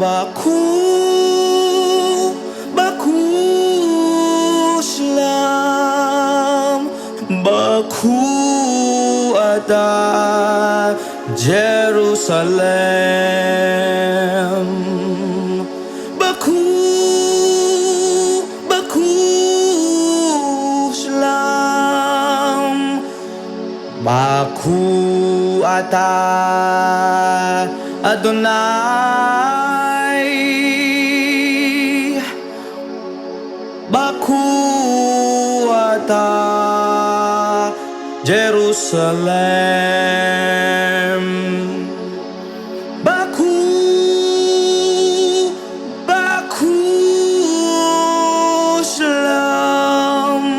Baku Shalom. Baku ada Jerusalem. Baku Shalom. Baku ata Adonai. Baku ata Jerusalem. Baku Shalom.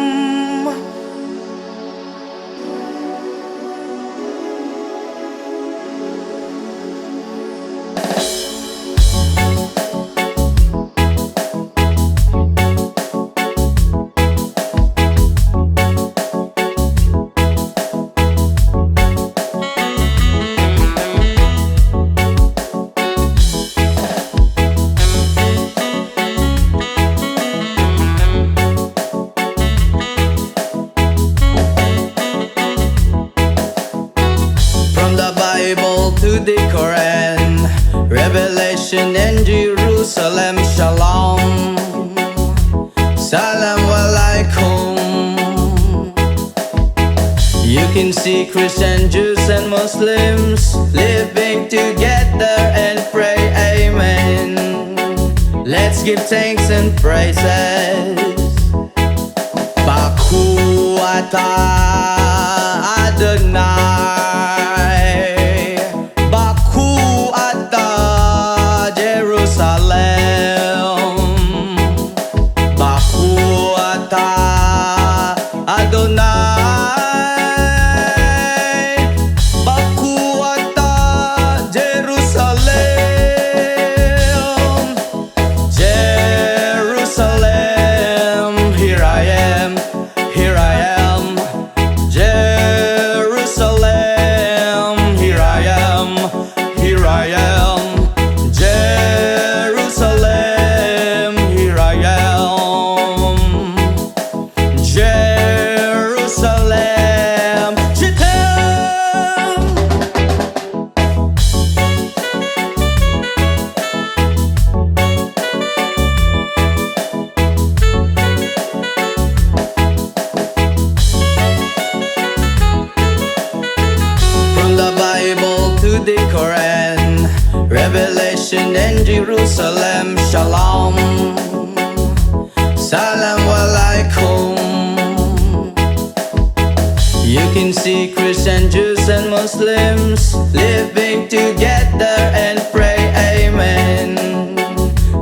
From the Bible to the Quran, Revelation and Jerusalem, Shalom. Salam alaikum. You can see Christian, Jews and Muslims living together and pray amen. Let's give thanks and praises. Baku ata Adonai. Baku ata Jerusalem. Baku ata Adonai. Baku ata Jerusalem. nation in Jerusalem. Shalom, salam alaikum. You can see Christian, Jews and Muslims living together and pray amen.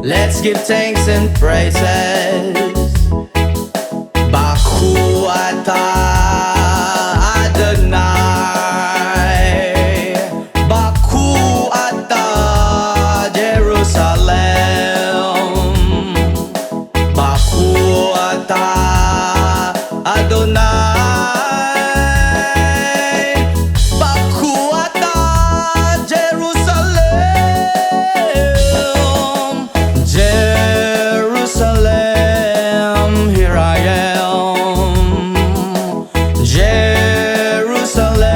Let's give thanks and praises. Baku atah Adonai, Baku atah Jerusalem, Baku atah Adonai, Baku atah Jerusalem, Jerusalem, here I am. Jerusalem,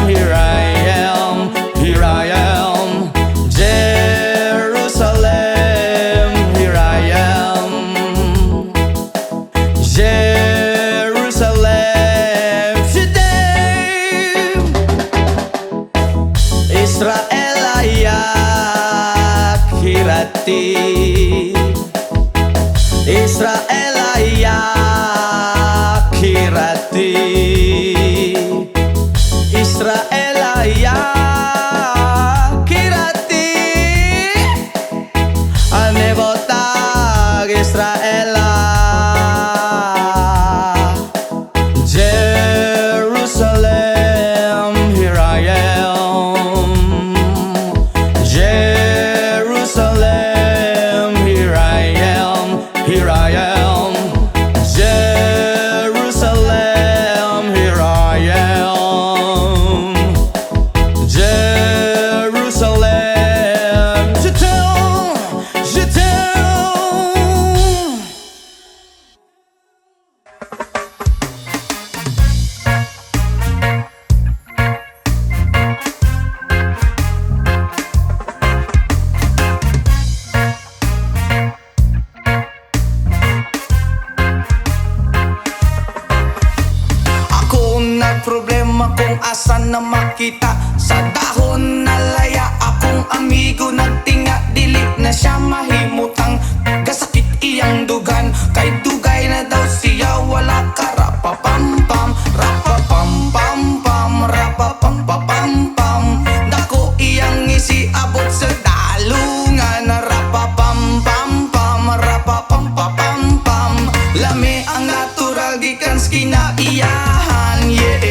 here I am, here I am. Jerusalem, here I am. Jerusalem, Shedem, Israel ayak hirati, Israel ayak hirati, Israel ayak hirati, anebotag Israel. Jerusalem, here I am. Jerusalem, here I am, here I am. Jerusalem, here I am. Jerusalem, je t'aime, je t'aime. Ako nagproblema kung asan na makita. Sa dahon na laya akong amigo nagtinga. Dili na siya mahimutang kasakit iyang dugan. Kay dugay na daw siya wala ka. Rapapampam, rapapampampam, rapapampapampam. Dako iyang isiabot sa dalungan. Rapapampampam, rapapampapampam. Lami ang natural gikan sa kinaiyahan. Yeah,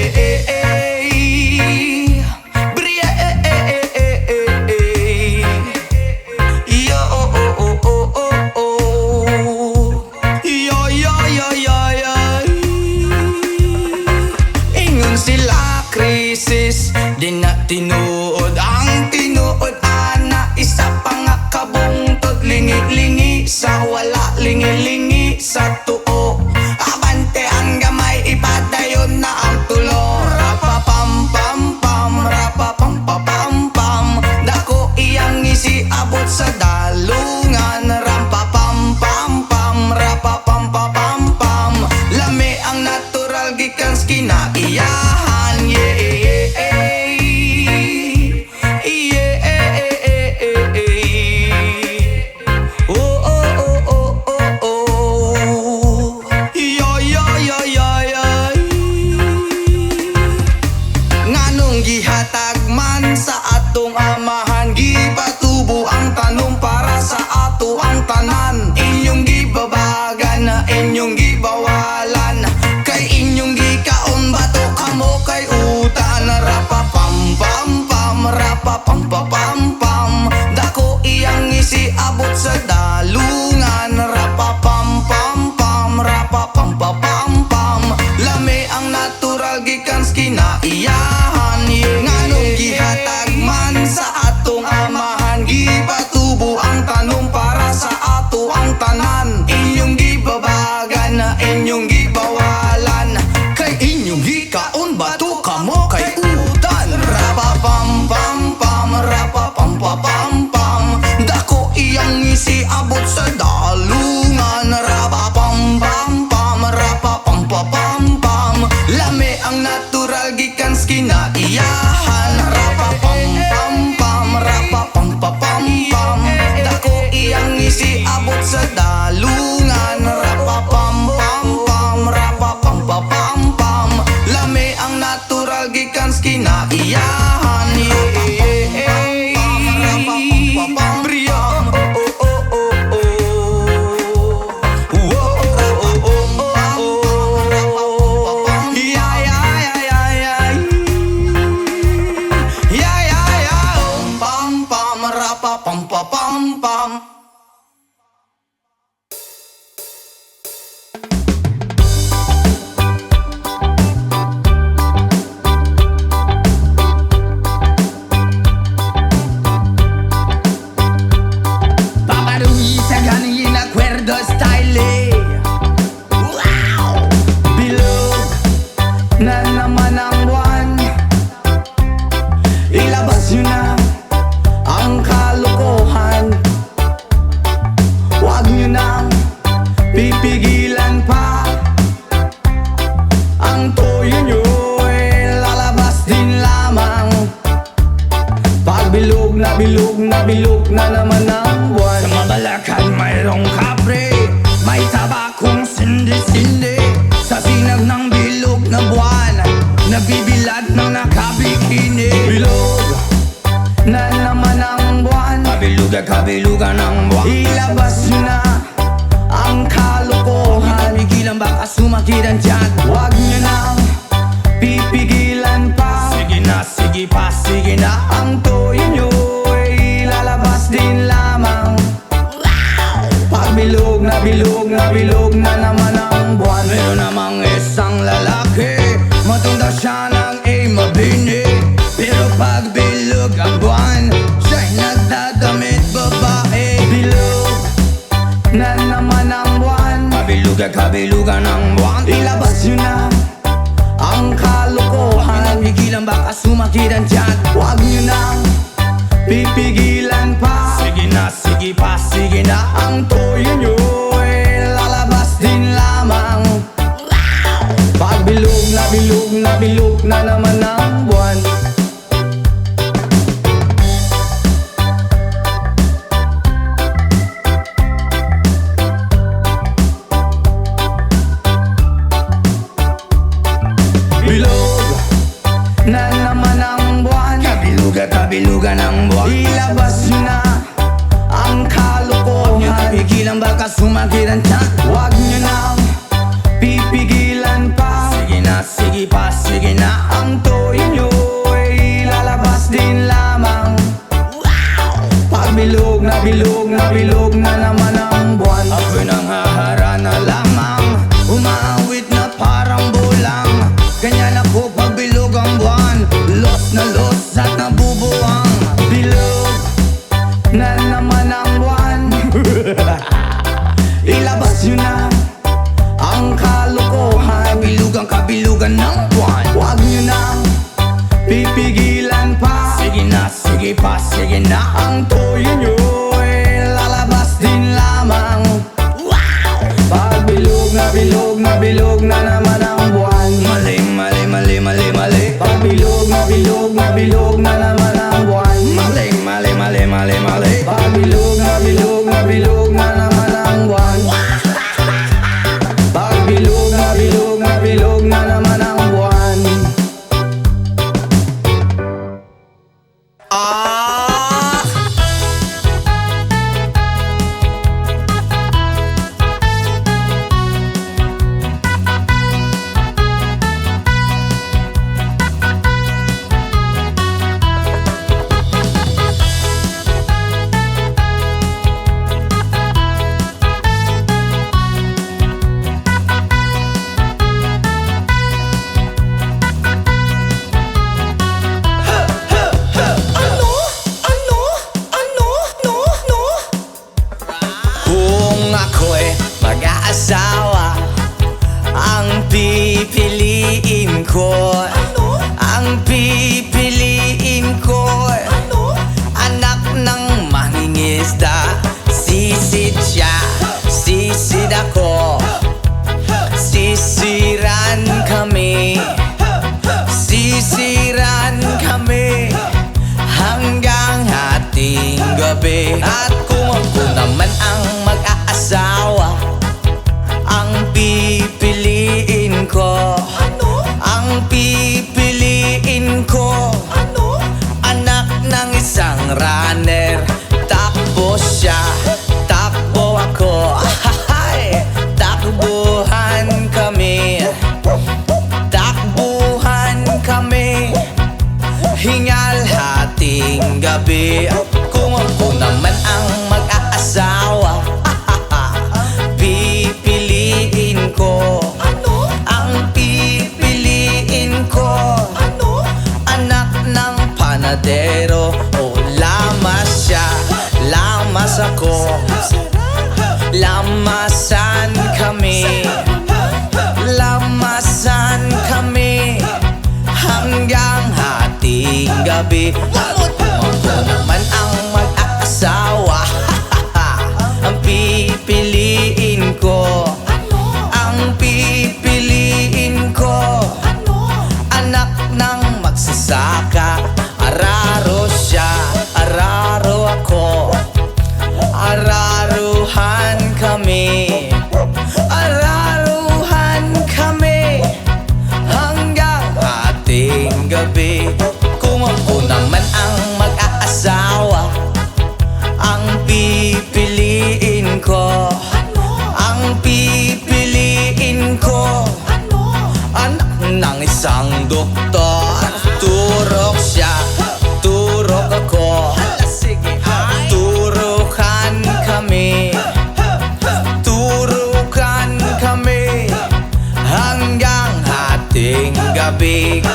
Bria, yo, oh, oh, oh, oh, oh, oh. Yo, yo, yo, yo, yo. Ingon sila krisis, di na tinuod ang tinuod. Ana, isa pa nga kabungtod. Lingi-lingi sa wala, lingi-lingi sa tuo. Abante ang gamay, ipadayon na ang tulo. Rapapampampam, rapapampapampam. Dako iyang isiabot sa dalungan. Rampapampampam, rapapampapampam. Lami ang natural gikan sa kinaiyahan. Yeah, oh, oh, oh, oh, oh, oh. Yo, yo, yo, yo, yo. Nganong gihatag man sa atong amahan, gipatubo ang tanong pa Pagbilog na bilog na bilog na naman ang buwan. Sa Mabalacan mayroong kapre, may tabakong sindi-sindi. Sa sinag ng bilog na buwan, nabibilad ng nakabikini. Bilog na naman ang buwan, kabilugan ng buwan. Ilabas na ang kalokohan, pigilan baka sumakit ang tiyan. Huwag niyo nang pipigilan pa. Sige na, sige pa, sige na. Ang toyo nyo ay lalabas din lamang. Pagbilog na bilog na bilog na naman ang buwan. Meron namang isang lalaki, matunda siya ng mabini. Pero pagbilog ang buwan, siya'y nagdadamit babae. Bilog na naman ang buwan, kabilugan ng buwan. Ilabas yun na ang kalokohan, pigilan baka sumakit ang tiyan. Huwag nyo nang pipigilan pa. Sige na, sige pa, sige na. Ang toyo nyo ay lalabas din lamang. Pagbilog na bilog na bilog na naman ang buwan. Bilog na naman ang buwan, kabilugan ng buwan. Ilabas nyo na ang kalokohan, pigilan baka sumakit ang tiyan. Huwag nyo nang pipigilan pa. Sige na, sige pa, sige na. Ang toyo nyo ay lalabas din lamang. Pagbilog na bilog na bilog na naman ang buwan. Ako'y nang haharana lamang, umaawit na parang bulang. Ganyan ako pagbilog ang buwan, los na los at nabubuwang. Bilog na naman ang buwan. Ilabas yun na ang kalokohan, kabilugan ng buwan. Huwag nyo nang pipigilan pa. Sige na, sige pa, sige na. Ang toyo nyo ay lalabas din lamang. Pagbilog na bilog na bilog na naman ang buwan. Mali, mali, mali, mali, mali. Pagbilog na bilog na bilog na naman ang buwan. Mali, mali, mali, mali, mali. Pagbilog na bilog na bilog na naman ang buwan. Pagbilog na bilog na bilog na naman ang buwan. Kung ako'y mag-aasawa, ang pipiliin ko, ang pipiliin ko, anak ng mangingisda. Sisid siya, sisid ako, sisiran kami, sisiran kami hanggang hating gabi. At kung ako naman ang mag-aasawa, ang pipiliin ko, ang pipiliin ko, anak ng isang runner. Takbo siya, takbo ako, takbuhan kami, takbuhan kami, hingal hating gabi. Kung ako naman ang mag-aasawa, pipiliin ko, ang pipiliin ko, anak ng panadero. O lamas siya, lamas ako, lamasan kami, lamasan kami hanggang hating gabi. At kung ako naman ang mag-aasawa, ang pipiliin ko, ang pipiliin ko, anak ng magsasaka. Araro siya, ko, ang pipiliin ko, anak ng isang doktor. Turok siya, turok ako, turukan kami, turukan kami hanggang hating gabi.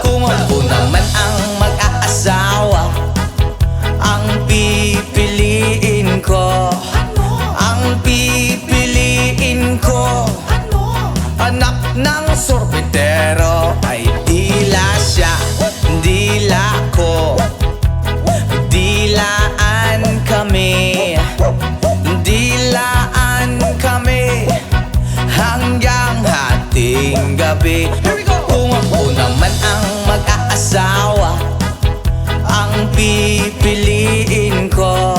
Kung ako naman ang mag-aasawa, ang pipiliin ko, ang pipiliin ko, anak ng sorbetero. Ay dila siya, dila ko, dilaan kami, dilaan kami hanggang hating gabi. Kung ako naman ang mag-aasawa, ang pipiliin ko,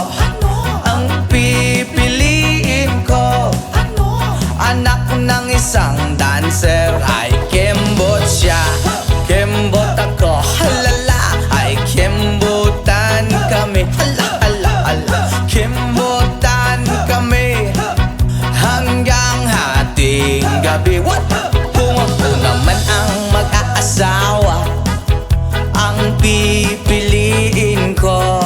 ang pipiliin ko, anak ng isang dancer. Ay kembot siya, kembot ako, halala. Ay kembotan kami, hala hala hala, kembotan kami hanggang hating gabi. What? Kung ako naman ang mag-aasawa, ang pipiliin ko,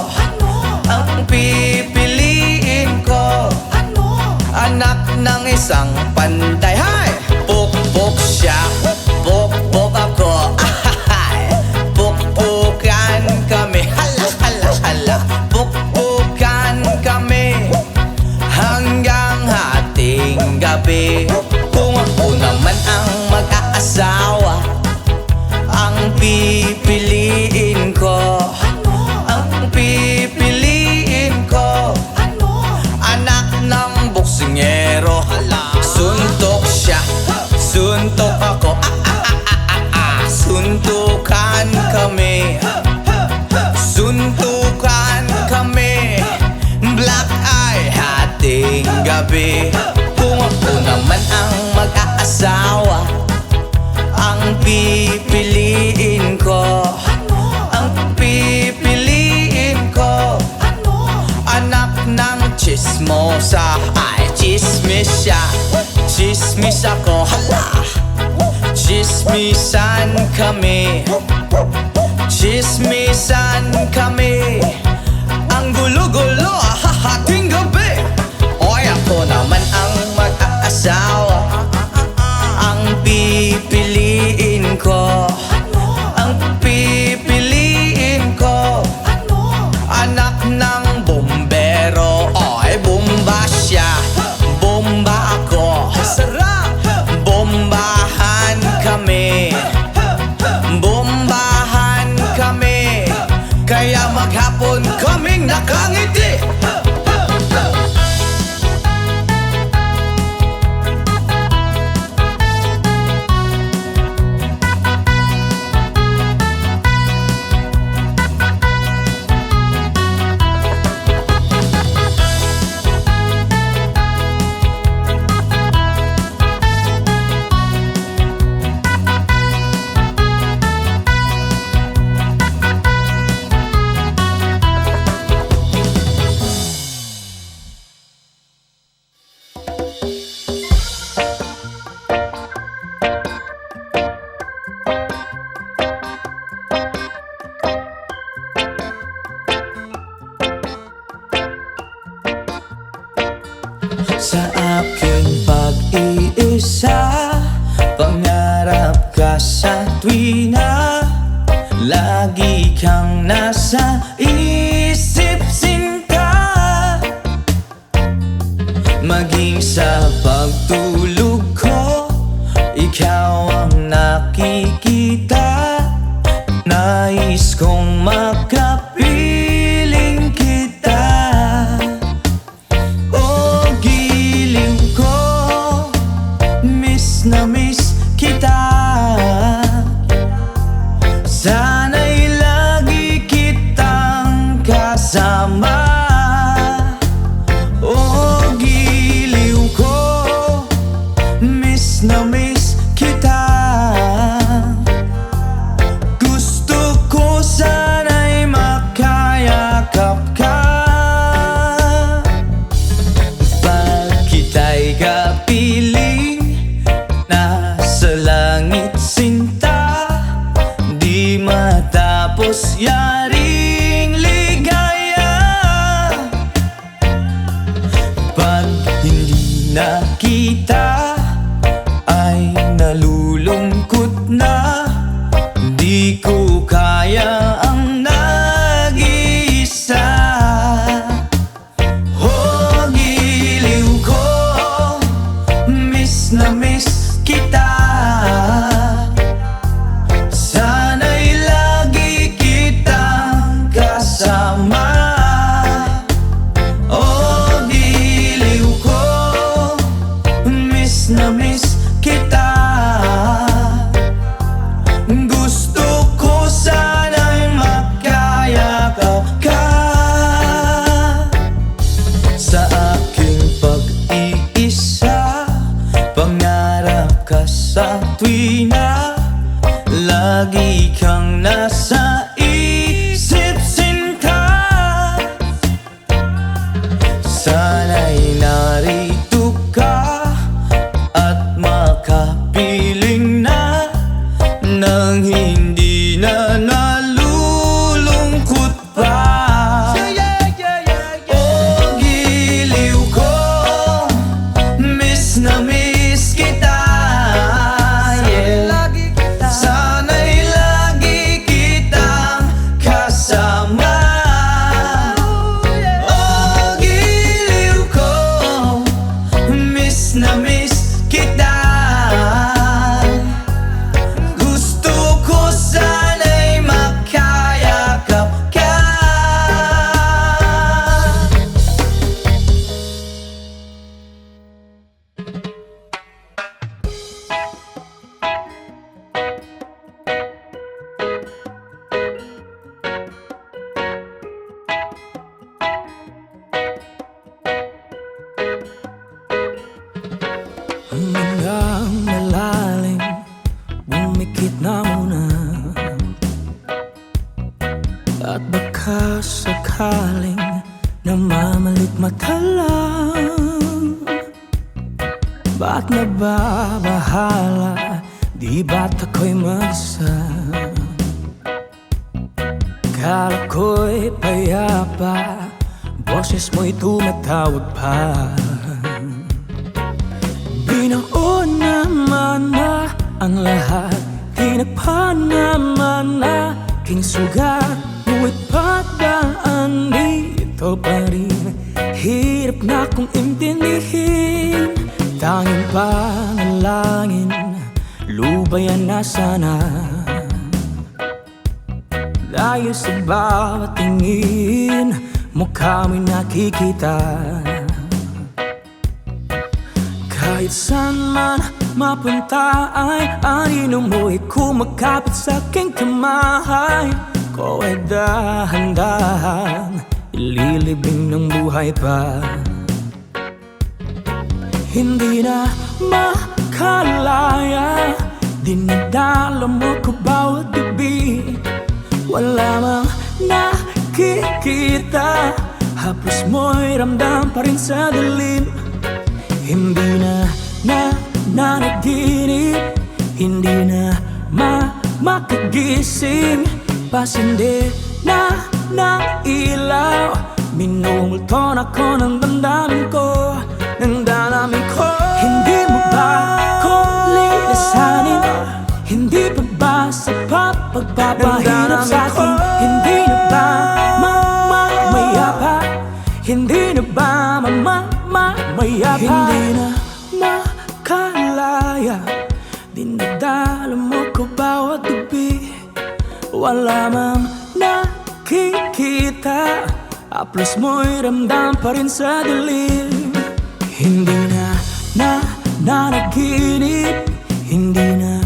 ang pipiliin ko, anak ng isang panday. Hay! Pukpok siya, pukpok ako, ahahay. Pukpukan kami, hala hala hala, pukpukan kami hanggang hating gabi. Kung ako naman ang mag-aasawa, ang pipiliin ko, ang pipiliin ko, anak ng boksingero. Suntok siya, suntok ako, suntukan kami, suntukan kami, black eye hating gabi. Kung ako naman ang mag-aasawa, ang pipiliin ko, ang pipiliin ko, anak ng chismosa. Ay chismis siya, chismis ako, hala. Chismisan kami, chismisan kami, ang gulo-gulo hahating gabi. Oy ako naman ang mag-aasawa, ang pipiliin ko, ang pipiliin ko, anak ng bombero. Oy bomba siya, bomba ako, sarap. Bombahan kami, bombahan kami, kaya maghapon kaming nakangiti. Sa aking pag-iisa, pangarap ka sa tuwina, lagi kang nasa isip sinta. Maging sa pagtulog ko, ikaw ang nakikita. Nais kong makapiling kita. O giliw ko, nasa isip sinta. Sana'y narito ka at makapiling na nang hindi na nalulungkot pa. O giliw ko, miss na miss kita. Sana'y lagi kitang kasama. O giliw ko, miss na miss kita. Gusto ko sana'y makayakap ka. Hanggang malalim, bumikit na muna. At baka sakaling namamalit mata lang. Ba't nababahala? Di ba't ako'y mag-isa? Kala ko'y payapa, boses mo'y tumatawag pa. Binaon naman na ang lahat, tinagpan naman na aking sugat. Ngunit pagdaan dito pa rin, hirap na kong intindihin. Tanging panalangin, lubayan na sana. Dahil sa bawat tingin, mukha mo'y nakikita. Kahit saan man mapunta ay anino mo'y kumakapit sa aking kamay. Ko ay dahan-dahan ililibing ng buhay pa. Hindi na makalaya, dinadala mo ko bawat gabi. Wala mang nakikita, haplos mo'y ramdam pa rin sa dilim. Hindi na nanaginip, hindi na makagising. Pasindi na ng ilaw, minumulton ako ng damdamin ko, ng damdamin ko. Hindi mo ba ako lilisanin? Hindi pa ba sapat pagpapahirap sa'kin? Hindi na ba mamayapa? Hindi na ba mamayapa? Hindi na makalaya, dinadala mo ko bawat gabi. Wala mang nakikita, haplos mo'y ramdam pa rin sa dilim. Hindi na nanaginip, hindi na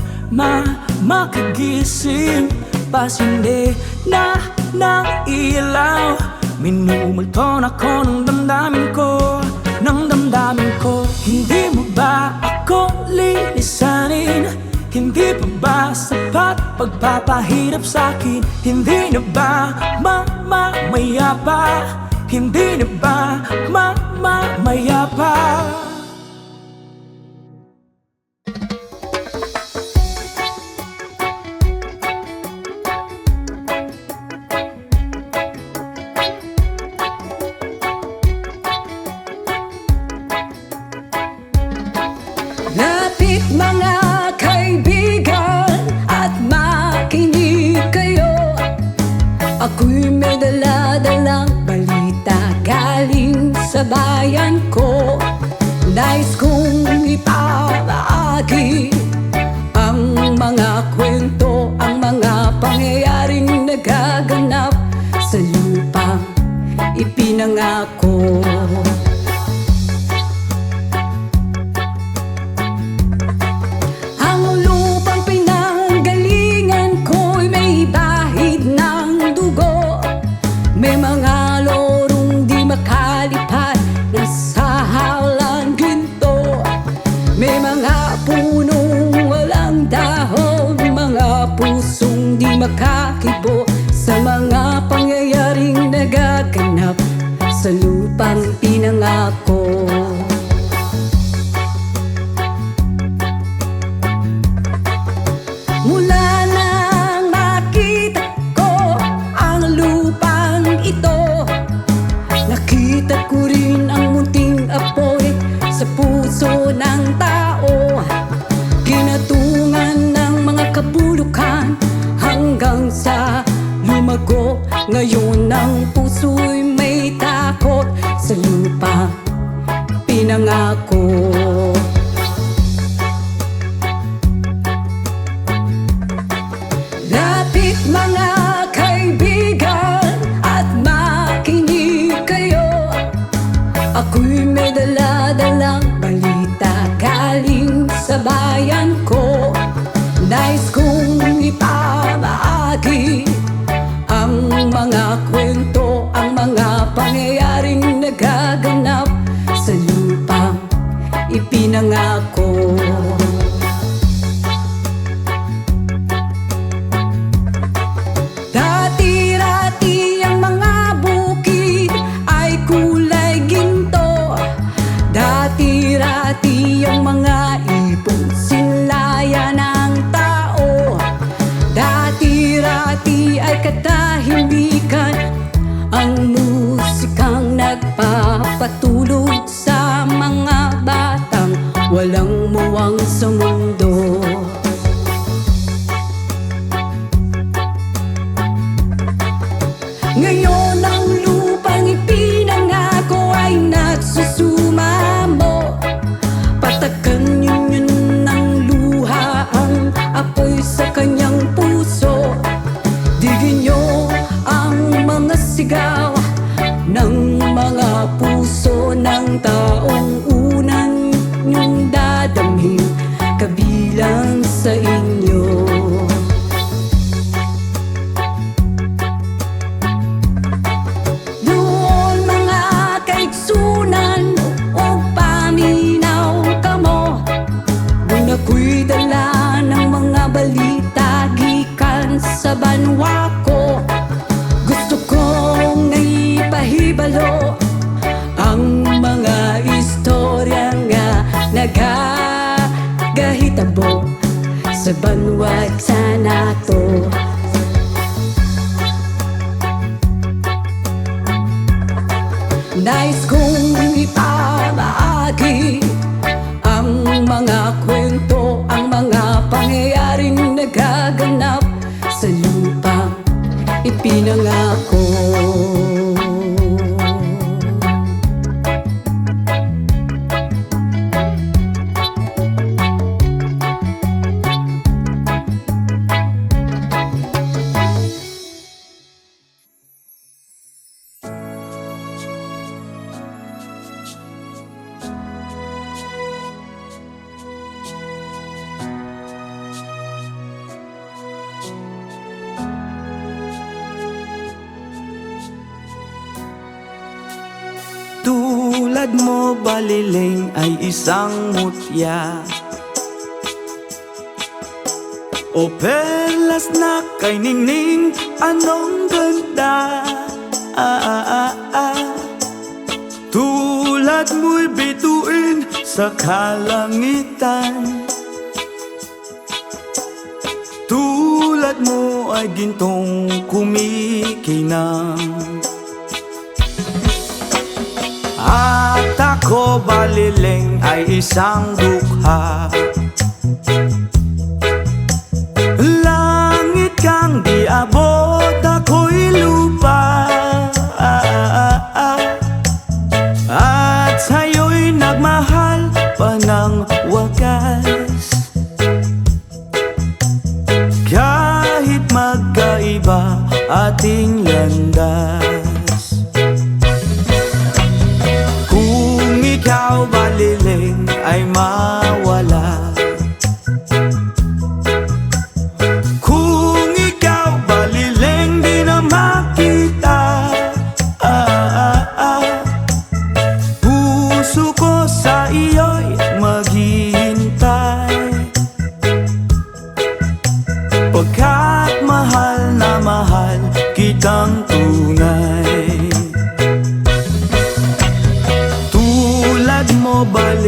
makagising. Pasindi na ng ilaw, minumulton ako ng damdamin ko, ng damdamin ko. Hindi mo ba ako lilisanin? Hindi pa ba sapat pagpapahirap sa'kin? Hindi na ba mamayapa? Hindi na ba mamayapa? Lapit mga kaibigan at makinig kayo. Ako'y may dala-dalang balita galing sa bayan ko. Nais kong ipamahagi ang mga kwento, ang mga pangyayaring nagaganap sa lupang ipinangako. May mga lorong di makalipad, nasa halang ginto. May mga punong walang dahon, mga pusong di lupang pinangako. Mula nang makita ko ang lupang ito, nakita ko rin ang munting apoy sa puso ng tao. Kinatungan ng mga kabulukan hanggang sa lumago. Ngayon ang puso'y may takot sa lupa pinangako. Lapit mga kaibigan at makinig kayo. Ako'y may dala-dalang balita galing sa bayan ko. Nais kong ipamahagi ang mga kwento, ang mga pangyayaring nagaganap sa lupang ipinangako. Dati-rati ang mga bukid ay kulay ginto. Dati-rati ang mga ipong sinlaya ng tao. Dati-rati ay katahimikan ang musikang nagpapatulog sa mga batang walang muwang sa mundo. Ngayon ang lupang ipinangako ay nagsusumamo. Patakan yun ng luha ang apoy sa kanyang puso. Digin niyo ang mga sigaw ng mga puso ng taong unan niyong dadamhin kabilang sa inyo. Doon mga kaigsunan o paminaw kamo. Doon ako'y dala ng mga balita gikan sa banwa ko. Gusto kong naipahibalo ang mga istorya nga nagagahitabo sa banwa nato. Nais kong ipamahagi ang mga kwento, ang mga pangyayaring nagaganap sa lupang ipinangako. Tulad mo baliling ay isang mutya, o perlas na kay ningning, anong ganda. Tulad mo'y bituin sa kalangitan. Tulad mo ay gintong kumikinang. At ako baliling ay isang dukha, langit kang di abot, ako'y lupa. At sa'yo'y nagmahal pa ng wagas. Kahit magkaiba ating landas, kung ikaw baliling ay mawala. Kung ikaw baliling di na makita, puso ko sa iyo'y maghihintay. Pagkat mahal na mahal kitang tunay.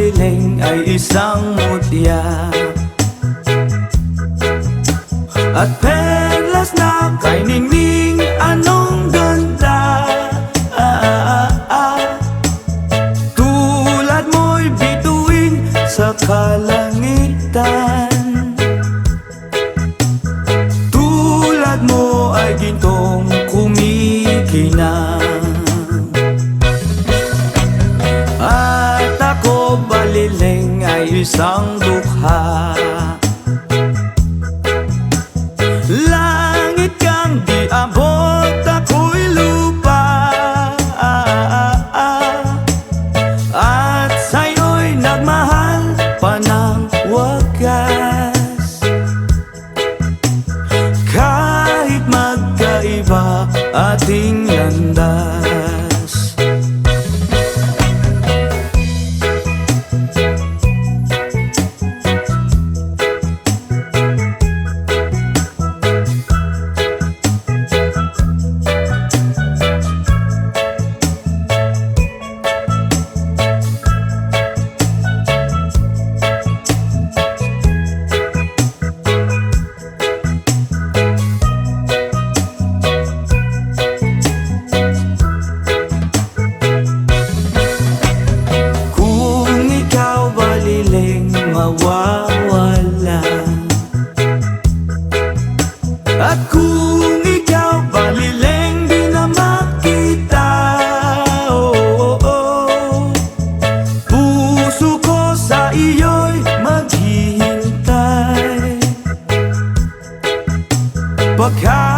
baliling ay isang mutya at perlas na kay ningning, anong ganda. Tulad mo'y bituin sa kalangitan, tulad mo ay gintong kumikinang. At ako baliling ay isang dukha, langit kang di abot, ako'y lupa. At sa'yo'y nagmahal pa ng wagas, kahit magkaiba ating landas. Mawawala. At kung ikaw baliling di na makita, puso ko sa iyo'y maghihintay. Pagka